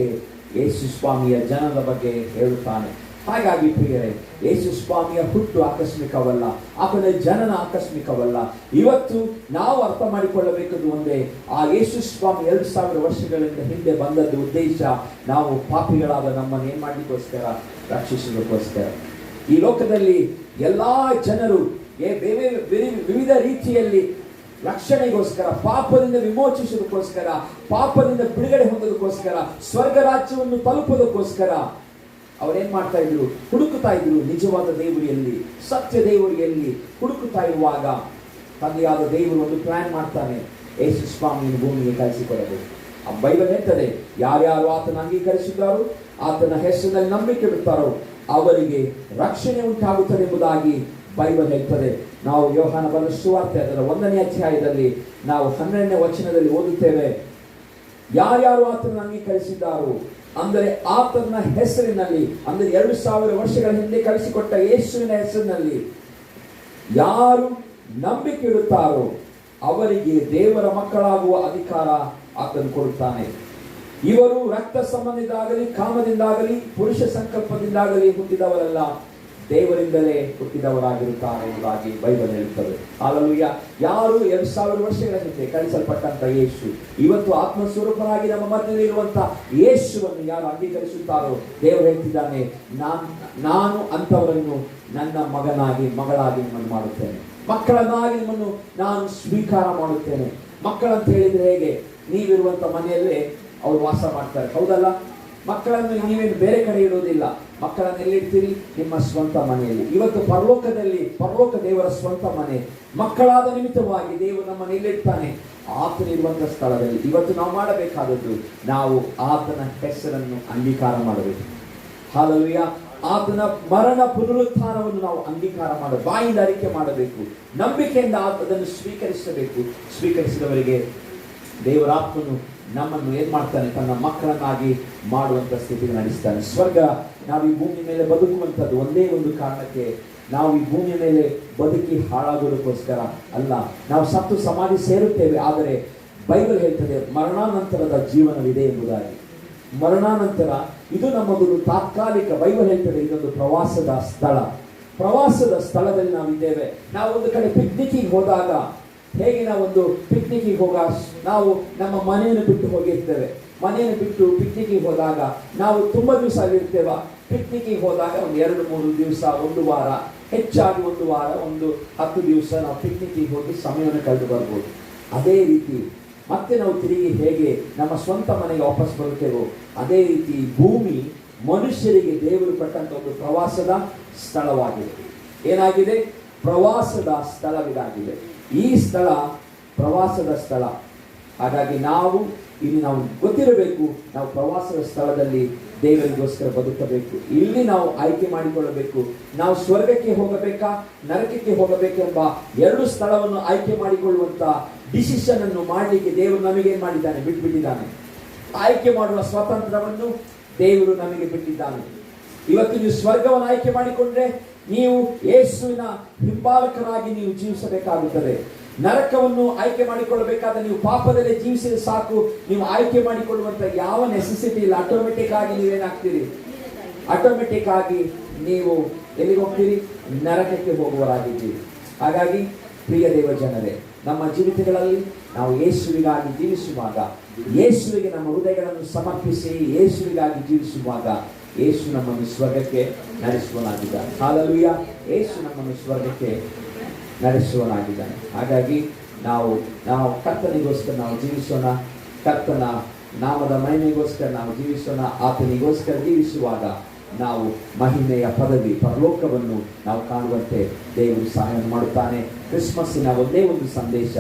ಯೇಸು ಸ್ವಾಮಿಯ ಜನನದ ಬಗ್ಗೆ ಹೇಳುತ್ತಾನೆ. ಹಾಗಾಗಿ ಪ್ರಿಯರೇ, ಯೇಸು ಸ್ವಾಮಿಯ ಹುಟ್ಟು ಆಕಸ್ಮಿಕವಲ್ಲ, ಆತನ ಜನನ ಆಕಸ್ಮಿಕವಲ್ಲ. ಇವತ್ತು ನಾವು ಅರ್ಥ ಮಾಡಿಕೊಳ್ಳಬೇಕದು ಒಂದೇ, ಆ ಯೇಸು ಸ್ವಾಮಿ 2000 ವರ್ಷಗಳಿಂದ ಹಿಂದೆ ಬಂದದ್ದು ಉದ್ದೇಶ ನಾವು ಪಾಪಿಗಳಾದ ನಮ್ಮನ್ನು ಏನ್ ಮಾಡಲಿಕ್ಕೋಸ್ಕರ? ರಕ್ಷಿಸಲಿಕ್ಕೋಸ್ಕರ. ಈ ಲೋಕದಲ್ಲಿ ಎಲ್ಲಾ ಜನರು ವಿವಿಧ ರೀತಿಯಲ್ಲಿ ರಕ್ಷಣೆಗೋಸ್ಕರ, ಪಾಪದಿಂದ ವಿಮೋಚಿಸೋದಕ್ಕೋಸ್ಕರ, ಪಾಪದಿಂದ ಬಿಡುಗಡೆ ಹೊಂದೋದಕ್ಕೋಸ್ಕರ, ಸ್ವರ್ಗ ರಾಜ್ಯವನ್ನು ತಲುಪೋದಕ್ಕೋಸ್ಕರ ಅವರೇನ್ ಮಾಡ್ತಾ ಇದ್ರು? ಹುಡುಕುತ್ತಾ ಇದ್ರು. ನಿಜವಾದ ದೇವರು ಎಲ್ಲಿ, ಸತ್ಯ ದೇವರು ಎಲ್ಲಿ ಹುಡುಕುತ್ತಾ ಇರುವಾಗ ತಂದೆಯಾದ ದೇವರು ಒಂದು ಪ್ಲಾನ್ ಮಾಡ್ತಾನೆ, ಯೇಸು ಸ್ವಾಮಿಯನ್ನು ಭೂಮಿಗೆ ಕಳಿಸಿಕೊಡಬೇಕು. ಆ ಬೈಬಲ್ ಹೇಳ್ತದೆ, ಯಾರ್ಯಾರು ಆತನ ಅಂಗೀಕರಿಸಿದ್ದಾರೋ, ಆತನ ಹೆಸರಿನಲ್ಲಿ ನಂಬಿಕೆ ಬಿಡ್ತಾರೋ ಅವರಿಗೆ ರಕ್ಷಣೆ ಉಂಟಾಗುತ್ತದೆ ಎಂಬುದಾಗಿ ಬೈಬಲ್ ಹೇಳ್ತದೆ. ನಾವು ಯೋಹಾನ ಬರೆದ ಸುವಾರ್ತೆ ಅದರ 1ನೇ ಅಧ್ಯಾಯದಲ್ಲಿ ನಾವು 12ನೇ ವಚನದಲ್ಲಿ ಓದುತ್ತೇವೆ, ಯಾರ್ಯಾರು ಆತನ ಅಂಗೀಕರಿಸಿದ್ದಾರೋ, ಅಂದರೆ ಆತನ ಹೆಸರಿನಲ್ಲಿ, ಅಂದರೆ 2000 ವರ್ಷಗಳ ಹಿಂದೆ ಕಳಿಸಿಕೊಟ್ಟ ಯೇಸುವಿನ ಹೆಸರಿನಲ್ಲಿ ಯಾರು ನಂಬಿಕೆ ಇಡುತ್ತಾರೋ ಅವರಿಗೆ ದೇವರ ಮಕ್ಕಳಾಗುವ ಅಧಿಕಾರ ಆತನು ಕೊಡುತ್ತಾನೆ. ಇವರು ರಕ್ತ ಸಂಬಂಧದಿಂದಾಗಲಿ, ಕಾಮದಿಂದಾಗಲಿ, ಪುರುಷ ಸಂಕಲ್ಪದಿಂದಾಗಲಿ ಹುಟ್ಟಿದವರಲ್ಲ, ದೇವರಿಂದಲೇ ಹುಟ್ಟಿದವರಾಗಿರುತ್ತಾರೆ ಎಂಬುದಾಗಿ ಬೈಬಲ್ ಹೇಳುತ್ತದೆ. ಹಾಲೆಲೂಯಾ. ಯಾರು 2000 ವರ್ಷಗಳ ಹಿಂದೆ ಕಳಿಸಲ್ಪಟ್ಟಂತ ಯೇಸು ಇವತ್ತು ಆತ್ಮಸ್ವರೂಪನಾಗಿ ನಮ್ಮ ಮಧ್ಯದಲ್ಲಿರುವಂತ ಯೇಸುವನ್ನು ಯಾರು ಅಂಗೀಕರಿಸುತ್ತಾರೋ ದೇವರು ಹೇಳ್ತಿದ್ದಾನೆ, ನಾನು ಅಂತವರನ್ನು ನನ್ನ ಮಗನಾಗಿ ಮಗಳಾಗಿ ನಿಮ್ಮನ್ನು ಮಾಡುತ್ತೇನೆ, ಮಕ್ಕಳನ್ನಾಗಿ ನಿಮ್ಮನ್ನು ನಾನು ಸ್ವೀಕಾರ ಮಾಡುತ್ತೇನೆ. ಮಕ್ಕಳಂತ ಹೇಳಿದ್ರೆ ಹೇಗೆ? ನೀವಿರುವಂತ ಮನೆಯಲ್ಲೇ ಅವ್ರು ವಾಸ ಮಾಡ್ತಾರೆ, ಹೌದಲ್ಲ? ಮಕ್ಕಳನ್ನು ನೀವೇನು ಬೇರೆ ಕಡೆ ಇಡೋದಿಲ್ಲ. ಮಕ್ಕಳನ್ನು ಎಲ್ಲಿಡ್ತೀರಿ? ನಿಮ್ಮ ಸ್ವಂತ ಮನೆಯಲ್ಲಿ. ಇವತ್ತು ಪರಲೋಕ ದೇವರ ಸ್ವಂತ ಮನೆ. ಮಕ್ಕಳಾದ ನಿಮಿತ್ತವಾಗಿ ದೇವರು ನಮ್ಮನ್ನು ಎಲ್ಲಿಡ್ತಾನೆ? ಆತನಿರುವಂತಹ ಸ್ಥಳದಲ್ಲಿ. ಇವತ್ತು ನಾವು ಮಾಡಬೇಕಾದದ್ದು, ನಾವು ಆತನ ಹೆಸರನ್ನು ಅಂಗೀಕಾರ ಮಾಡಬೇಕು. ಹಾಲೆಲೂಯಾ. ಆತನ ಮರಣ ಪುನರುತ್ಥಾನವನ್ನು ನಾವು ಅಂಗೀಕಾರ ಮಾಡಬೇಕು, ಬಾಯಿಂದ ಅರಿಕೆ ಮಾಡಬೇಕು, ನಂಬಿಕೆಯಿಂದ ಅದನ್ನು ಸ್ವೀಕರಿಸಬೇಕು. ಸ್ವೀಕರಿಸಿದವರಿಗೆ ದೇವರಾತ್ಮನು ನಮ್ಮನ್ನು ಏನ್ ಮಾಡ್ತಾನೆ? ತನ್ನ ಮಕ್ಕಳನ್ನಾಗಿ ಮಾಡುವಂತ ಸ್ಥಿತಿಗೆ ನಡೆಸ್ತಾನೆ. ಸ್ವರ್ಗ ನಾವು ಈ ಭೂಮಿ ಮೇಲೆ ಬದುಕುವಂಥದ್ದು ಒಂದೇ ಒಂದು ಕಾರಣಕ್ಕೆ. ನಾವು ಈ ಭೂಮಿ ಮೇಲೆ ಬದುಕಿ ಹಾಳಾಗೋದಕ್ಕೋಸ್ಕರ ಅಲ್ಲ. ನಾವು ಸತ್ತು ಸಮಾಧಿ ಸೇರುತ್ತೇವೆ, ಆದರೆ ಬೈಬಲ್ ಹೇಳ್ತದೆ ಮರಣಾನಂತರದ ಜೀವನವಿದೆ ಎಂಬುದಾಗಿ. ಮರಣಾನಂತರ ಇದು ನಮ್ಮದೊಂದು ತಾತ್ಕಾಲಿಕ. ಬೈಬಲ್ ಹೇಳ್ತದೆ ಇದೊಂದು ಪ್ರವಾಸದ ಸ್ಥಳ. ಪ್ರವಾಸದ ಸ್ಥಳದಲ್ಲಿ ನಾವಿದ್ದೇವೆ. ನಾವು ಒಂದು ಕಡೆ ಪಿಕ್ನಿಕ್ಕಿಗೆ ಹೋದಾಗ ಹೇಗೆ ನಾವೊಂದು ಪಿಕ್ನಿಕ್ಕಿಗೆ ನಾವು ನಮ್ಮ ಮನೆಯನ್ನು ಬಿಟ್ಟು ಹೋಗಿರ್ತೇವೆ. ಮನೆಯನ್ನು ಬಿಟ್ಟು ಪಿಕ್ನಿಕ್ಕಿಗೆ ಹೋದಾಗ ನಾವು ತುಂಬಾ ದಿವಸ ಅಲ್ಲಿರ್ತೇವೆ. ಪಿಕ್ನಿಕ್ಕಿಗೆ ಹೋದಾಗ ಒಂದು 2-3 ದಿವಸ, 1 ವಾರ, ಹೆಚ್ಚಾಗಿ 1 ವಾರ, 10 ದಿವಸ ನಾವು ಪಿಕ್ನಿಕ್ಕಿಗೆ ಹೋಗಿ ಸಮಯವನ್ನು ಕಳೆದು ಬರ್ಬೋದು. ಅದೇ ರೀತಿ ಮತ್ತೆ ನಾವು ತಿರುಗಿ ಹೇಗೆ ನಮ್ಮ ಸ್ವಂತ ಮನೆಗೆ ವಾಪಸ್ ಬರುತ್ತೇವೋ ಅದೇ ರೀತಿ ಭೂಮಿ ಮನುಷ್ಯರಿಗೆ ದೇವರು ಕೊಟ್ಟಂತ ಒಂದು ಪ್ರವಾಸದ ಸ್ಥಳವಾಗಿದೆ. ಏನಾಗಿದೆ? ಪ್ರವಾಸದ ಸ್ಥಳವಿದಾಗಿದೆ. ಈ ಸ್ಥಳ ಪ್ರವಾಸದ ಸ್ಥಳ. ಹಾಗಾಗಿ ನಾವು ಗೊತ್ತಿರಬೇಕು, ನಾವು ಪ್ರವಾಸದ ಸ್ಥಳದಲ್ಲಿ ದೇವರಿಗೋಸ್ಕರ ಬದುಕಬೇಕು. ಇಲ್ಲಿ ನಾವು ಆಯ್ಕೆ ಮಾಡಿಕೊಳ್ಳಬೇಕು. ನಾವು ಸ್ವರ್ಗಕ್ಕೆ ಹೋಗಬೇಕಾ, ನರಕಕ್ಕೆ ಹೋಗಬೇಕೆಂಬ 2 ಸ್ಥಳವನ್ನು ಆಯ್ಕೆ ಮಾಡಿಕೊಳ್ಳುವಂತ ಡಿಸಿಷನ್ ಅನ್ನು ಮಾಡಲಿಕ್ಕೆ ದೇವರು ನಮಗೇನ್ ಮಾಡಿದ್ದಾನೆ? ಬಿಟ್ಟಿದ್ದಾನೆ. ಆಯ್ಕೆ ಮಾಡುವ ಸ್ವಾತಂತ್ರ್ಯವನ್ನು ದೇವರು ನಮಗೆ ಬಿಟ್ಟಿದ್ದಾನೆ. ಇವತ್ತು ನೀವು ಸ್ವರ್ಗವನ್ನು ಆಯ್ಕೆ ಮಾಡಿಕೊಂಡ್ರೆ ನೀವು ಯೇಸುವಿನ ಹಿಂಬಾಲಕರಾಗಿ ನೀವು ಜೀವಿಸಬೇಕಾಗುತ್ತದೆ. ನರಕವನ್ನು ಆಯ್ಕೆ ಮಾಡಿಕೊಳ್ಳಬೇಕಾದ್ರೆ ನೀವು ಪಾಪದಲ್ಲೇ ಜೀವಿಸಿದ ಸಾಕು. ನೀವು ಆಯ್ಕೆ ಮಾಡಿಕೊಳ್ಳುವಂತ ಯಾವ ನೆಸೆಸಿಟಿ ಇಲ್ಲ. ಆಟೋಮೆಟಿಕ್ ಆಗಿ ನೀವೇನಾಗ್ತೀರಿ? ಆಟೋಮೆಟಿಕ್ ಆಗಿ ನೀವು ಎಲ್ಲಿಗೆ ಹೋಗ್ತೀರಿ? ನರಕಕ್ಕೆ ಹೋಗುವರಾಗಿದ್ದೀರಿ. ಹಾಗಾಗಿ ಪ್ರಿಯ ದೇವ ಜನರೇ, ನಮ್ಮ ಜೀವಿತಗಳಲ್ಲಿ ನಾವು ಯೇಸುವಿಗಾಗಿ ಜೀವಿಸುವಾಗ, ಯೇಸುವಿಗೆ ನಮ್ಮ ಹೃದಯಗಳನ್ನು ಸಮರ್ಪಿಸಿ ಯೇಸುವಿಗಾಗಿ ಜೀವಿಸುವಾಗ ಯೇಸು ನಮ್ಮನ್ನು ಸ್ವರ್ಗಕ್ಕೆ ನಡೆಸುವನಾಗಿದ್ದಾನೆ. ಹಾಲೆಲೂಯಾ. ಯೇಸು ನಮ್ಮನ್ನು ಸ್ವರ್ಗಕ್ಕೆ ನಡೆಸುವನಾಗಿದ್ದಾನೆ. ಹಾಗಾಗಿ ನಾವು ಕರ್ತನಿಗೋಸ್ಕರ ನಾವು ಜೀವಿಸೋಣ. ಕರ್ತನ ನಾಮದ ಮಹಿಮೆಗೋಸ್ಕರ ನಾವು ಜೀವಿಸೋಣ. ಆತನಿಗೋಸ್ಕರ ಜೀವಿಸುವಾಗ ನಾವು ಮಹಿಮೆಯ ಪದವಿ ಪರಲೋಕವನ್ನು ನಾವು ಕಾಣುವಂತೆ ದೇವರು ಸಹಾಯ ಮಾಡುತ್ತಾನೆ. ಕ್ರಿಸ್ಮಸ್ಸಿನ ಒಂದೇ ಒಂದು ಸಂದೇಶ.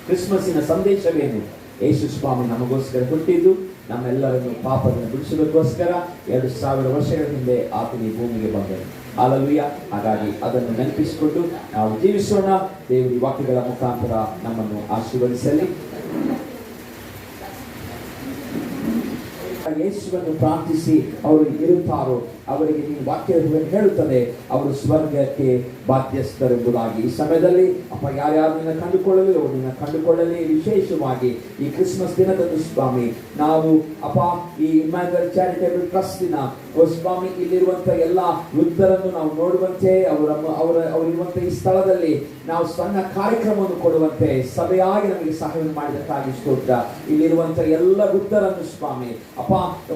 ಕ್ರಿಸ್ಮಸ್ಸಿನ ಸಂದೇಶವೇನು? ಯೇಸು ಸ್ವಾಮಿ ನಮಗೋಸ್ಕರ ಹುಟ್ಟಿದ್ದು, ನಮ್ಮೆಲ್ಲರನ್ನು ಪಾಪದಿಂದ ಬಿಡಿಸೋದಕ್ಕೋಸ್ಕರ 2000 ವರ್ಷಗಳ ಹಿಂದೆ ಆತನ ಈ ಭೂಮಿಗೆ ಬಂದನು. ಹಾಲೆಲೂಯಾ. ಹಾಗಾಗಿ ಅದನ್ನು ನೆನಪಿಸಿಕೊಂಡು ನಾವು ಜೀವಿಸೋಣ. ದೇವರ ವಾಕ್ಯಗಳ ಮುಖಾಂತರ ನಮ್ಮನ್ನು ಆಶೀರ್ವದಿಸಲಿ. ಯೇಸುವನ್ನು ಪ್ರಾರ್ಥಿಸಿ ಅವರು ಇರುತ್ತಾರೋ ಅವರಿಗೆ ನೀವು ವಾಕ್ಯ ಹೇಳುತ್ತದೆ ಅವರು ಸ್ವರ್ಗಕ್ಕೆ ಬಾಧ್ಯಸ್ಥರೆಂಬುದಾಗಿ. ಈ ಸಮಯದಲ್ಲಿ ಅಪ್ಪ ಯಾರ್ಯಾರು ನಿನ್ನ ಕಂಡುಕೊಳ್ಳಲಿ ಅವರು ನಿನ್ನ ಕಂಡುಕೊಳ್ಳಲಿ. ವಿಶೇಷವಾಗಿ ಈ ಕ್ರಿಸ್ಮಸ್ ದಿನದಂದು ಸ್ವಾಮಿ ನಾವು ಅಪ್ಪ ಈ ಇಮ್ಯಾನ್ಯುಯಲ್ ಚಾರಿಟೇಬಲ್ ಟ್ರಸ್ಟಿನ ಸ್ವಾಮಿ ಇಲ್ಲಿರುವಂತ ಎಲ್ಲ ವೃದ್ಧರನ್ನು ನಾವು ನೋಡುವಂತೆ ಅವರಿರುವಂತ ಈ ಸ್ಥಳದಲ್ಲಿ ನಾವು ಸಣ್ಣ ಕಾರ್ಯಕ್ರಮವನ್ನು ಕೊಡುವಂತೆ ಸಭೆಯಾಗಿ ನಮಗೆ ಸಹಾಯ ಮಾಡಿದಕ್ಕಾಗಿ ಸ್ತೋತ್ರ. ಇಲ್ಲಿರುವಂತ ಎಲ್ಲ ವೃದ್ಧರನ್ನು ಸ್ವಾಮಿ ಅಪ್ಪ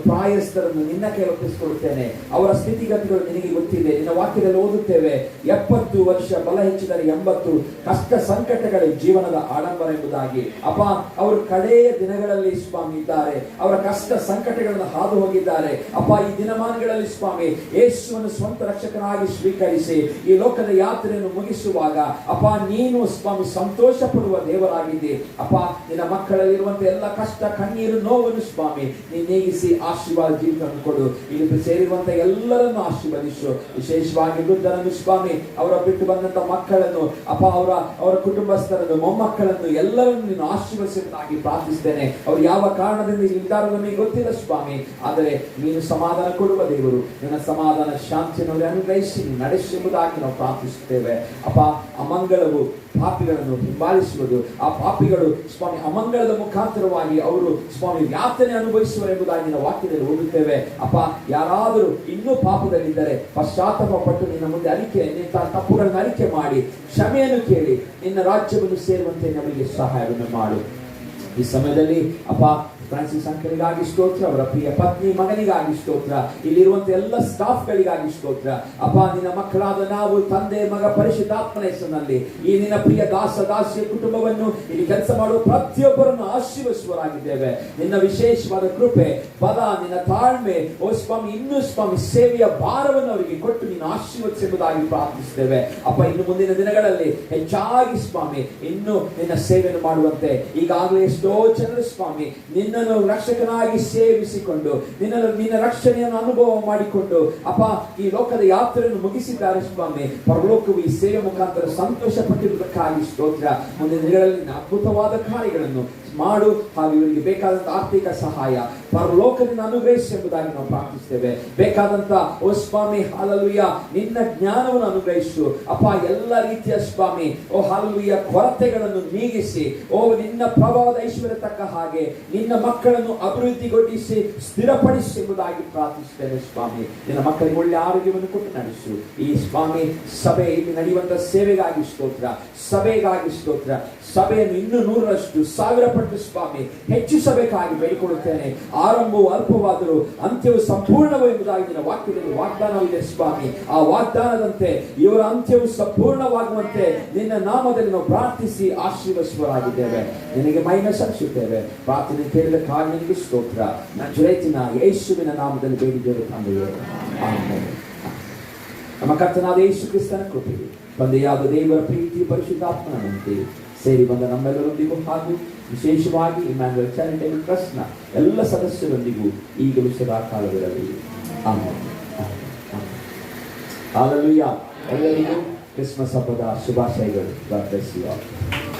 ಪ್ರಾಯಸ್ಥರನ್ನು ನಿನ್ನ ಕೈ ಒಪ್ಪಿಸಿಕೊಡುತ್ತೇನೆ. ಅವರ ಸ್ಥಿತಿಗತಿಗಳು ನಿನಗೆ ಗೊತ್ತಿದೆ. ನಿನ್ನ ವಾಕ್ಯದಲ್ಲಿ ಓದುತ್ತೇವೆ 70 ವರ್ಷ ಬಲ ಹೆಚ್ಚಿದರೆ 80 ಕಷ್ಟ ಸಂಕಟಗಳ ಜೀವನದ ಆಡಂಬರ ಎಂಬುದಾಗಿ. ಅಪ್ಪ ಅವರು ಕಡೆಯ ದಿನಗಳಲ್ಲಿ ಸ್ವಾಮಿ ಇದ್ದಾರೆ. ಅವರ ಕಷ್ಟ ಸಂಕಟಗಳನ್ನು ಹಾದು ಹೋಗಿದ್ದಾರೆ. ಅಪ್ಪ ಈ ದಿನಮಾನಗಳಲ್ಲಿ ಸ್ವಾಮಿ ಯೇಸುವನ್ನು ಸ್ವಂತ ರಕ್ಷಕನಾಗಿ ಸ್ವೀಕರಿಸಿ ಈ ಲೋಕದ ಯಾತ್ರೆಯನ್ನು ಮುಗಿಸುವಾಗ ಅಪ್ಪ ನೀನು ಸ್ವಾಮಿ ಸಂತೋಷ ಪಡುವ ದೇವರಾಗಿದ್ದೆ. ಅಪ್ಪ ನಿನ್ನ ಮಕ್ಕಳಲ್ಲಿರುವಂತಹ ಎಲ್ಲ ಕಷ್ಟ ಕಣ್ಣೀರು ನೋವನ್ನು ಸ್ವಾಮಿ ನೀ ನೀಗಿಸಿ ನಡೆಸಿ ಆಶೀರ್ವಾದ ಜೀವಿತವನ್ನು ಕೊಡು. ಇಲ್ಲಿ ಸೇರಿರುವಂತಹ ಎಲ್ಲರನ್ನು ಆಶೀರ್ವದಿಸು. ವಿಶೇಷವಾಗಿ ವೃದ್ಧರನ್ನು ಸ್ವಾಮಿ, ಅವರ ಬಿಟ್ಟು ಬಂದಂತ ಮಕ್ಕಳನ್ನು ಅಪ್ಪ, ಅವರ ಕುಟುಂಬಸ್ಥರನ್ನು, ಮೊಮ್ಮಕ್ಕಳನ್ನು ಎಲ್ಲರನ್ನು ನೀನು ಆಶೀರ್ವದಿಸುವುದಾಗಿ ಪ್ರಾರ್ಥಿಸ್ತೇನೆ. ಅವರು ಯಾವ ಕಾರಣದಿಂದ ಇದ್ದಾರೋ ನಮಗೆ ಗೊತ್ತಿಲ್ಲ ಸ್ವಾಮಿ, ಆದರೆ ನೀನು ಸಮಾಧಾನ ಕೊಡುವ ದೇವರು. ನಿನ್ನ ಸಮಾಧಾನ ಶಾಂತಿಯನ್ನು ಅನುಗ್ರಹಿಸಿ ನಡೆಸುವುದಾಗಿ ನಾವು ಪ್ರಾರ್ಥಿಸುತ್ತೇವೆ. ಅಪ್ಪ, ಅಮಂಗಳವು ಪಾಪಿಗಳನ್ನು ಹಿಂಬಾಲಿಸುವುದು, ಆ ಪಾಪಿಗಳು ಸ್ವಾಮಿ ಅಮಂಗಳದ ಮುಖಾಂತರವಾಗಿ ಅವರು ಸ್ವಾಮಿ ಯಾತನೆ ಅನುಭವಿಸುವರು ಎಂಬುದಾಗಿ ನಾವು ವಾಕ್ಯದಲ್ಲಿ ಓದುತ್ತೇವೆ. ಅಪ್ಪ, ಯಾರಾದರೂ ಇನ್ನೂ ಪಾಪದಲ್ಲಿದ್ದರೆ ಪಶ್ಚಾತ್ತಾಪ ಪಟ್ಟು ನಿನ್ನ ಮುಂದೆ ತಪ್ಪುಗಳನ್ನು ಅರಿಕೆ ಮಾಡಿ ಕ್ಷಮೆಯನ್ನು ಕೇಳಿ ನಿನ್ನ ರಾಜ್ಯವನ್ನು ಸೇರುವಂತೆ ನಮಗೆ ಸಹಾಯವನ್ನು ಮಾಡು. ಈ ಸಮಯದಲ್ಲಿ ಅಪ್ಪ, ಫ್ರಾನ್ಸಿಸ್ ಅಂಕಲಿಗಾಗಿ ಸ್ತೋತ್ರ, ಅವರ ಪ್ರಿಯ ಪತ್ನಿ ಮಗನಿಗಾಗಿ ಸ್ತೋತ್ರ, ಇಲ್ಲಿರುವಂತ ಎಲ್ಲ ಸ್ಟಾಫ್ ಗಳಿಗಾಗಿ ಸ್ತೋತ್ರ. ಅಪ್ಪ, ನಿನ್ನ ಮಕ್ಕಳಾದ ನಾವು ತಂದೆ ಮಗ ಪರಿಶುದ್ಧಾತ್ಮನ ಹೆಸರಿನಲ್ಲಿ ಈ ನಿನ್ನ ಪ್ರಿಯ ದಾಸ ದಾಸಿಯ ಕುಟುಂಬವನ್ನು ಇಲ್ಲಿ ಕೆಲಸ ಮಾಡುವ ಪ್ರತಿಯೊಬ್ಬರನ್ನು ಆಶೀರ್ವದಿಸುವರಾಗಿದ್ದೇವೆ. ನಿನ್ನ ವಿಶೇಷವಾದ ಕೃಪೆ, ಬಲ, ನಿನ್ನ ತಾಳ್ಮೆ ಓ ಸ್ವಾಮಿ, ಇನ್ನೂ ಸ್ವಾಮಿ ಸೇವೆಯ ಭಾರವನ್ನು ಅವರಿಗೆ ಕೊಟ್ಟು ನೀನು ಆಶೀರ್ವದಿಸುವುದಾಗಿ ಪ್ರಾರ್ಥಿಸುತ್ತೇವೆ. ಅಪ್ಪ, ಇನ್ನು ಮುಂದಿನ ದಿನಗಳಲ್ಲಿ ಹೆಚ್ಚಾಗಿ ಸ್ವಾಮಿ ಇನ್ನು ನಿನ್ನ ಸೇವೆಯನ್ನು ಮಾಡುವಂತೆ ಈಗಾಗಲೇ ಎಷ್ಟೋ ಜನರು ಸ್ವಾಮಿ ನಿನ್ನನ್ನು ರಕ್ಷಕನಾಗಿ ಸೇವಿಸಿಕೊಂಡು ನಿನ್ನ ರಕ್ಷಣೆಯನ್ನು ಅನುಭವ ಮಾಡಿಕೊಂಡು ಅಪ್ಪ ಈ ಲೋಕದ ಯಾತ್ರೆಯನ್ನು ಮುಗಿಸಿದ್ದಾರೆ ಸ್ವಾಮಿ. ಪರಲೋಕವು ಈ ಸೇವೆ ಮುಖಾಂತರ ಸಂತೋಷ ಪಟ್ಟಿರುವುದಕ್ಕಾಗಿ ಸ್ತೋತ್ರ. ಮುಂದಿನ ದಿನಗಳಲ್ಲಿ ಅದ್ಭುತವಾದ ಕಾರ್ಯಗಳನ್ನು ಮಾಡು. ಹಾಗೂ ಇವರಿಗೆ ಬೇಕಾದಂತ ಆರ್ಥಿಕ ಸಹಾಯ ಪರಲೋಕದಿಂದ ಅನುಗ್ರಹಿಸಿ ಎಂಬುದಾಗಿ ನಾವು ಪ್ರಾರ್ಥಿಸ್ತೇವೆ. ಬೇಕಾದಂತ ಓ ಸ್ವಾಮಿ ಹಾಲೆಲೂಯ ನಿನ್ನ ಜ್ಞಾನವನ್ನು ಅನುಗ್ರಹಿಸು ಅಪ್ಪ. ಎಲ್ಲ ರೀತಿಯ ಸ್ವಾಮಿ ಓ ಹಾಲೆಲೂಯ ಕೊರತೆಗಳನ್ನು ನೀಗಿಸಿ ಓ ನಿನ್ನ ಪ್ರಭಾವದ ಐಶ್ವರ್ಯ ತಕ್ಕ ಹಾಗೆ ನಿನ್ನ ಮಕ್ಕಳನ್ನು ಅಭಿವೃದ್ಧಿಗೊಳಿಸಿ ಸ್ಥಿರಪಡಿಸಿ ಎಂಬುದಾಗಿ ಪ್ರಾರ್ಥಿಸುತ್ತೇವೆ ಸ್ವಾಮಿ. ನಿನ್ನ ಮಕ್ಕಳಿಗೆ ಒಳ್ಳೆ ಆರೋಗ್ಯವನ್ನು ಕೊಟ್ಟು ನಡೆಸು. ಈ ಸ್ವಾಮಿ ಸಭೆ ಇಲ್ಲಿ ನಡೆಯುವಂತ ಸೇವೆಗಾಗಿ ಸ್ತೋತ್ರ, ಸಭೆಗಾಗಿ ಸ್ತೋತ್ರ. ಸಭೆಯನ್ನು ಇನ್ನೂ 100ರಷ್ಟು 1000 ಪಟ್ಟು ಸ್ವಾಮಿ ಹೆಚ್ಚಿಸಬೇಕಾಗಿ ಬೇಡಿಕೊಳ್ಳುತ್ತೇನೆ. ಆರಂಭವು ಅಲ್ಪವಾದರೂ ಅಂತ್ಯವು ಸಂಪೂರ್ಣವು ಎಂಬುದಾಗಿ ನಿನ್ನ ವಾಕ್ಯದಲ್ಲಿ ವಾಗ್ದಾನವಿದೆ ಸ್ವಾಮಿ. ಆ ವಾಗ್ದಾನದಂತೆ ಇವರ ಅಂತ್ಯವು ಸಂಪೂರ್ಣವಾಗುವಂತೆ ನಿನ್ನ ನಾಮದಲ್ಲಿ ನಾವು ಪ್ರಾರ್ಥಿಸಿ ಆಶೀರ್ವದಿಸುವರಾಗಿದ್ದೇವೆ. ನಿನಗೆ ಮಹಿಮೆ ಸಲ್ಲಿಸುತ್ತೇವೆ. ಪ್ರಾರ್ಥನೆ ಕೇಳಲಿಕ್ಕಾಗಿ ನಿನಗೆ ಸ್ತೋತ್ರ. ನಜರೇತಿನ ಯೇಸುವಿನ ನಾಮದಲ್ಲಿ ಬೇಡಿದ್ದೇವೆ ತಂದೆಯೇ, ಆಮೆನ್. ನಮ್ಮ ಕರ್ತನಾದ ಯೇಸು ಕ್ರಿಸ್ತನ ಕೃಪೆಯು, ತಂದೆಯಾದ ದೇವರ ಪ್ರೀತಿ, ಪರಿಶುದ್ಧಾತ್ಮನಂತೆ ಸೇರಿ ಬಂದ ನಮ್ಮೆಲ್ಲರೊಂದಿಗೂ ಹಾಗೂ ವಿಶೇಷವಾಗಿ ಇಮ್ಯಾನ್ಯುಯಲ್ ಚಾರಿಟೇಬಲ್ ಟ್ರಸ್ಟ್ನ ಎಲ್ಲ ಸದಸ್ಯರೊಂದಿಗೂ ಈಗಲೂ ಸದಾ ಕಾಲವಿರಲಿ. ಆಮೆನ್. ಹಲ್ಲೆಲೂಯಾ. ಎಲ್ಲರಿಗೂ ಕ್ರಿಸ್ಮಸ್ ಹಬ್ಬದ ಶುಭಾಶಯಗಳು. God bless you all.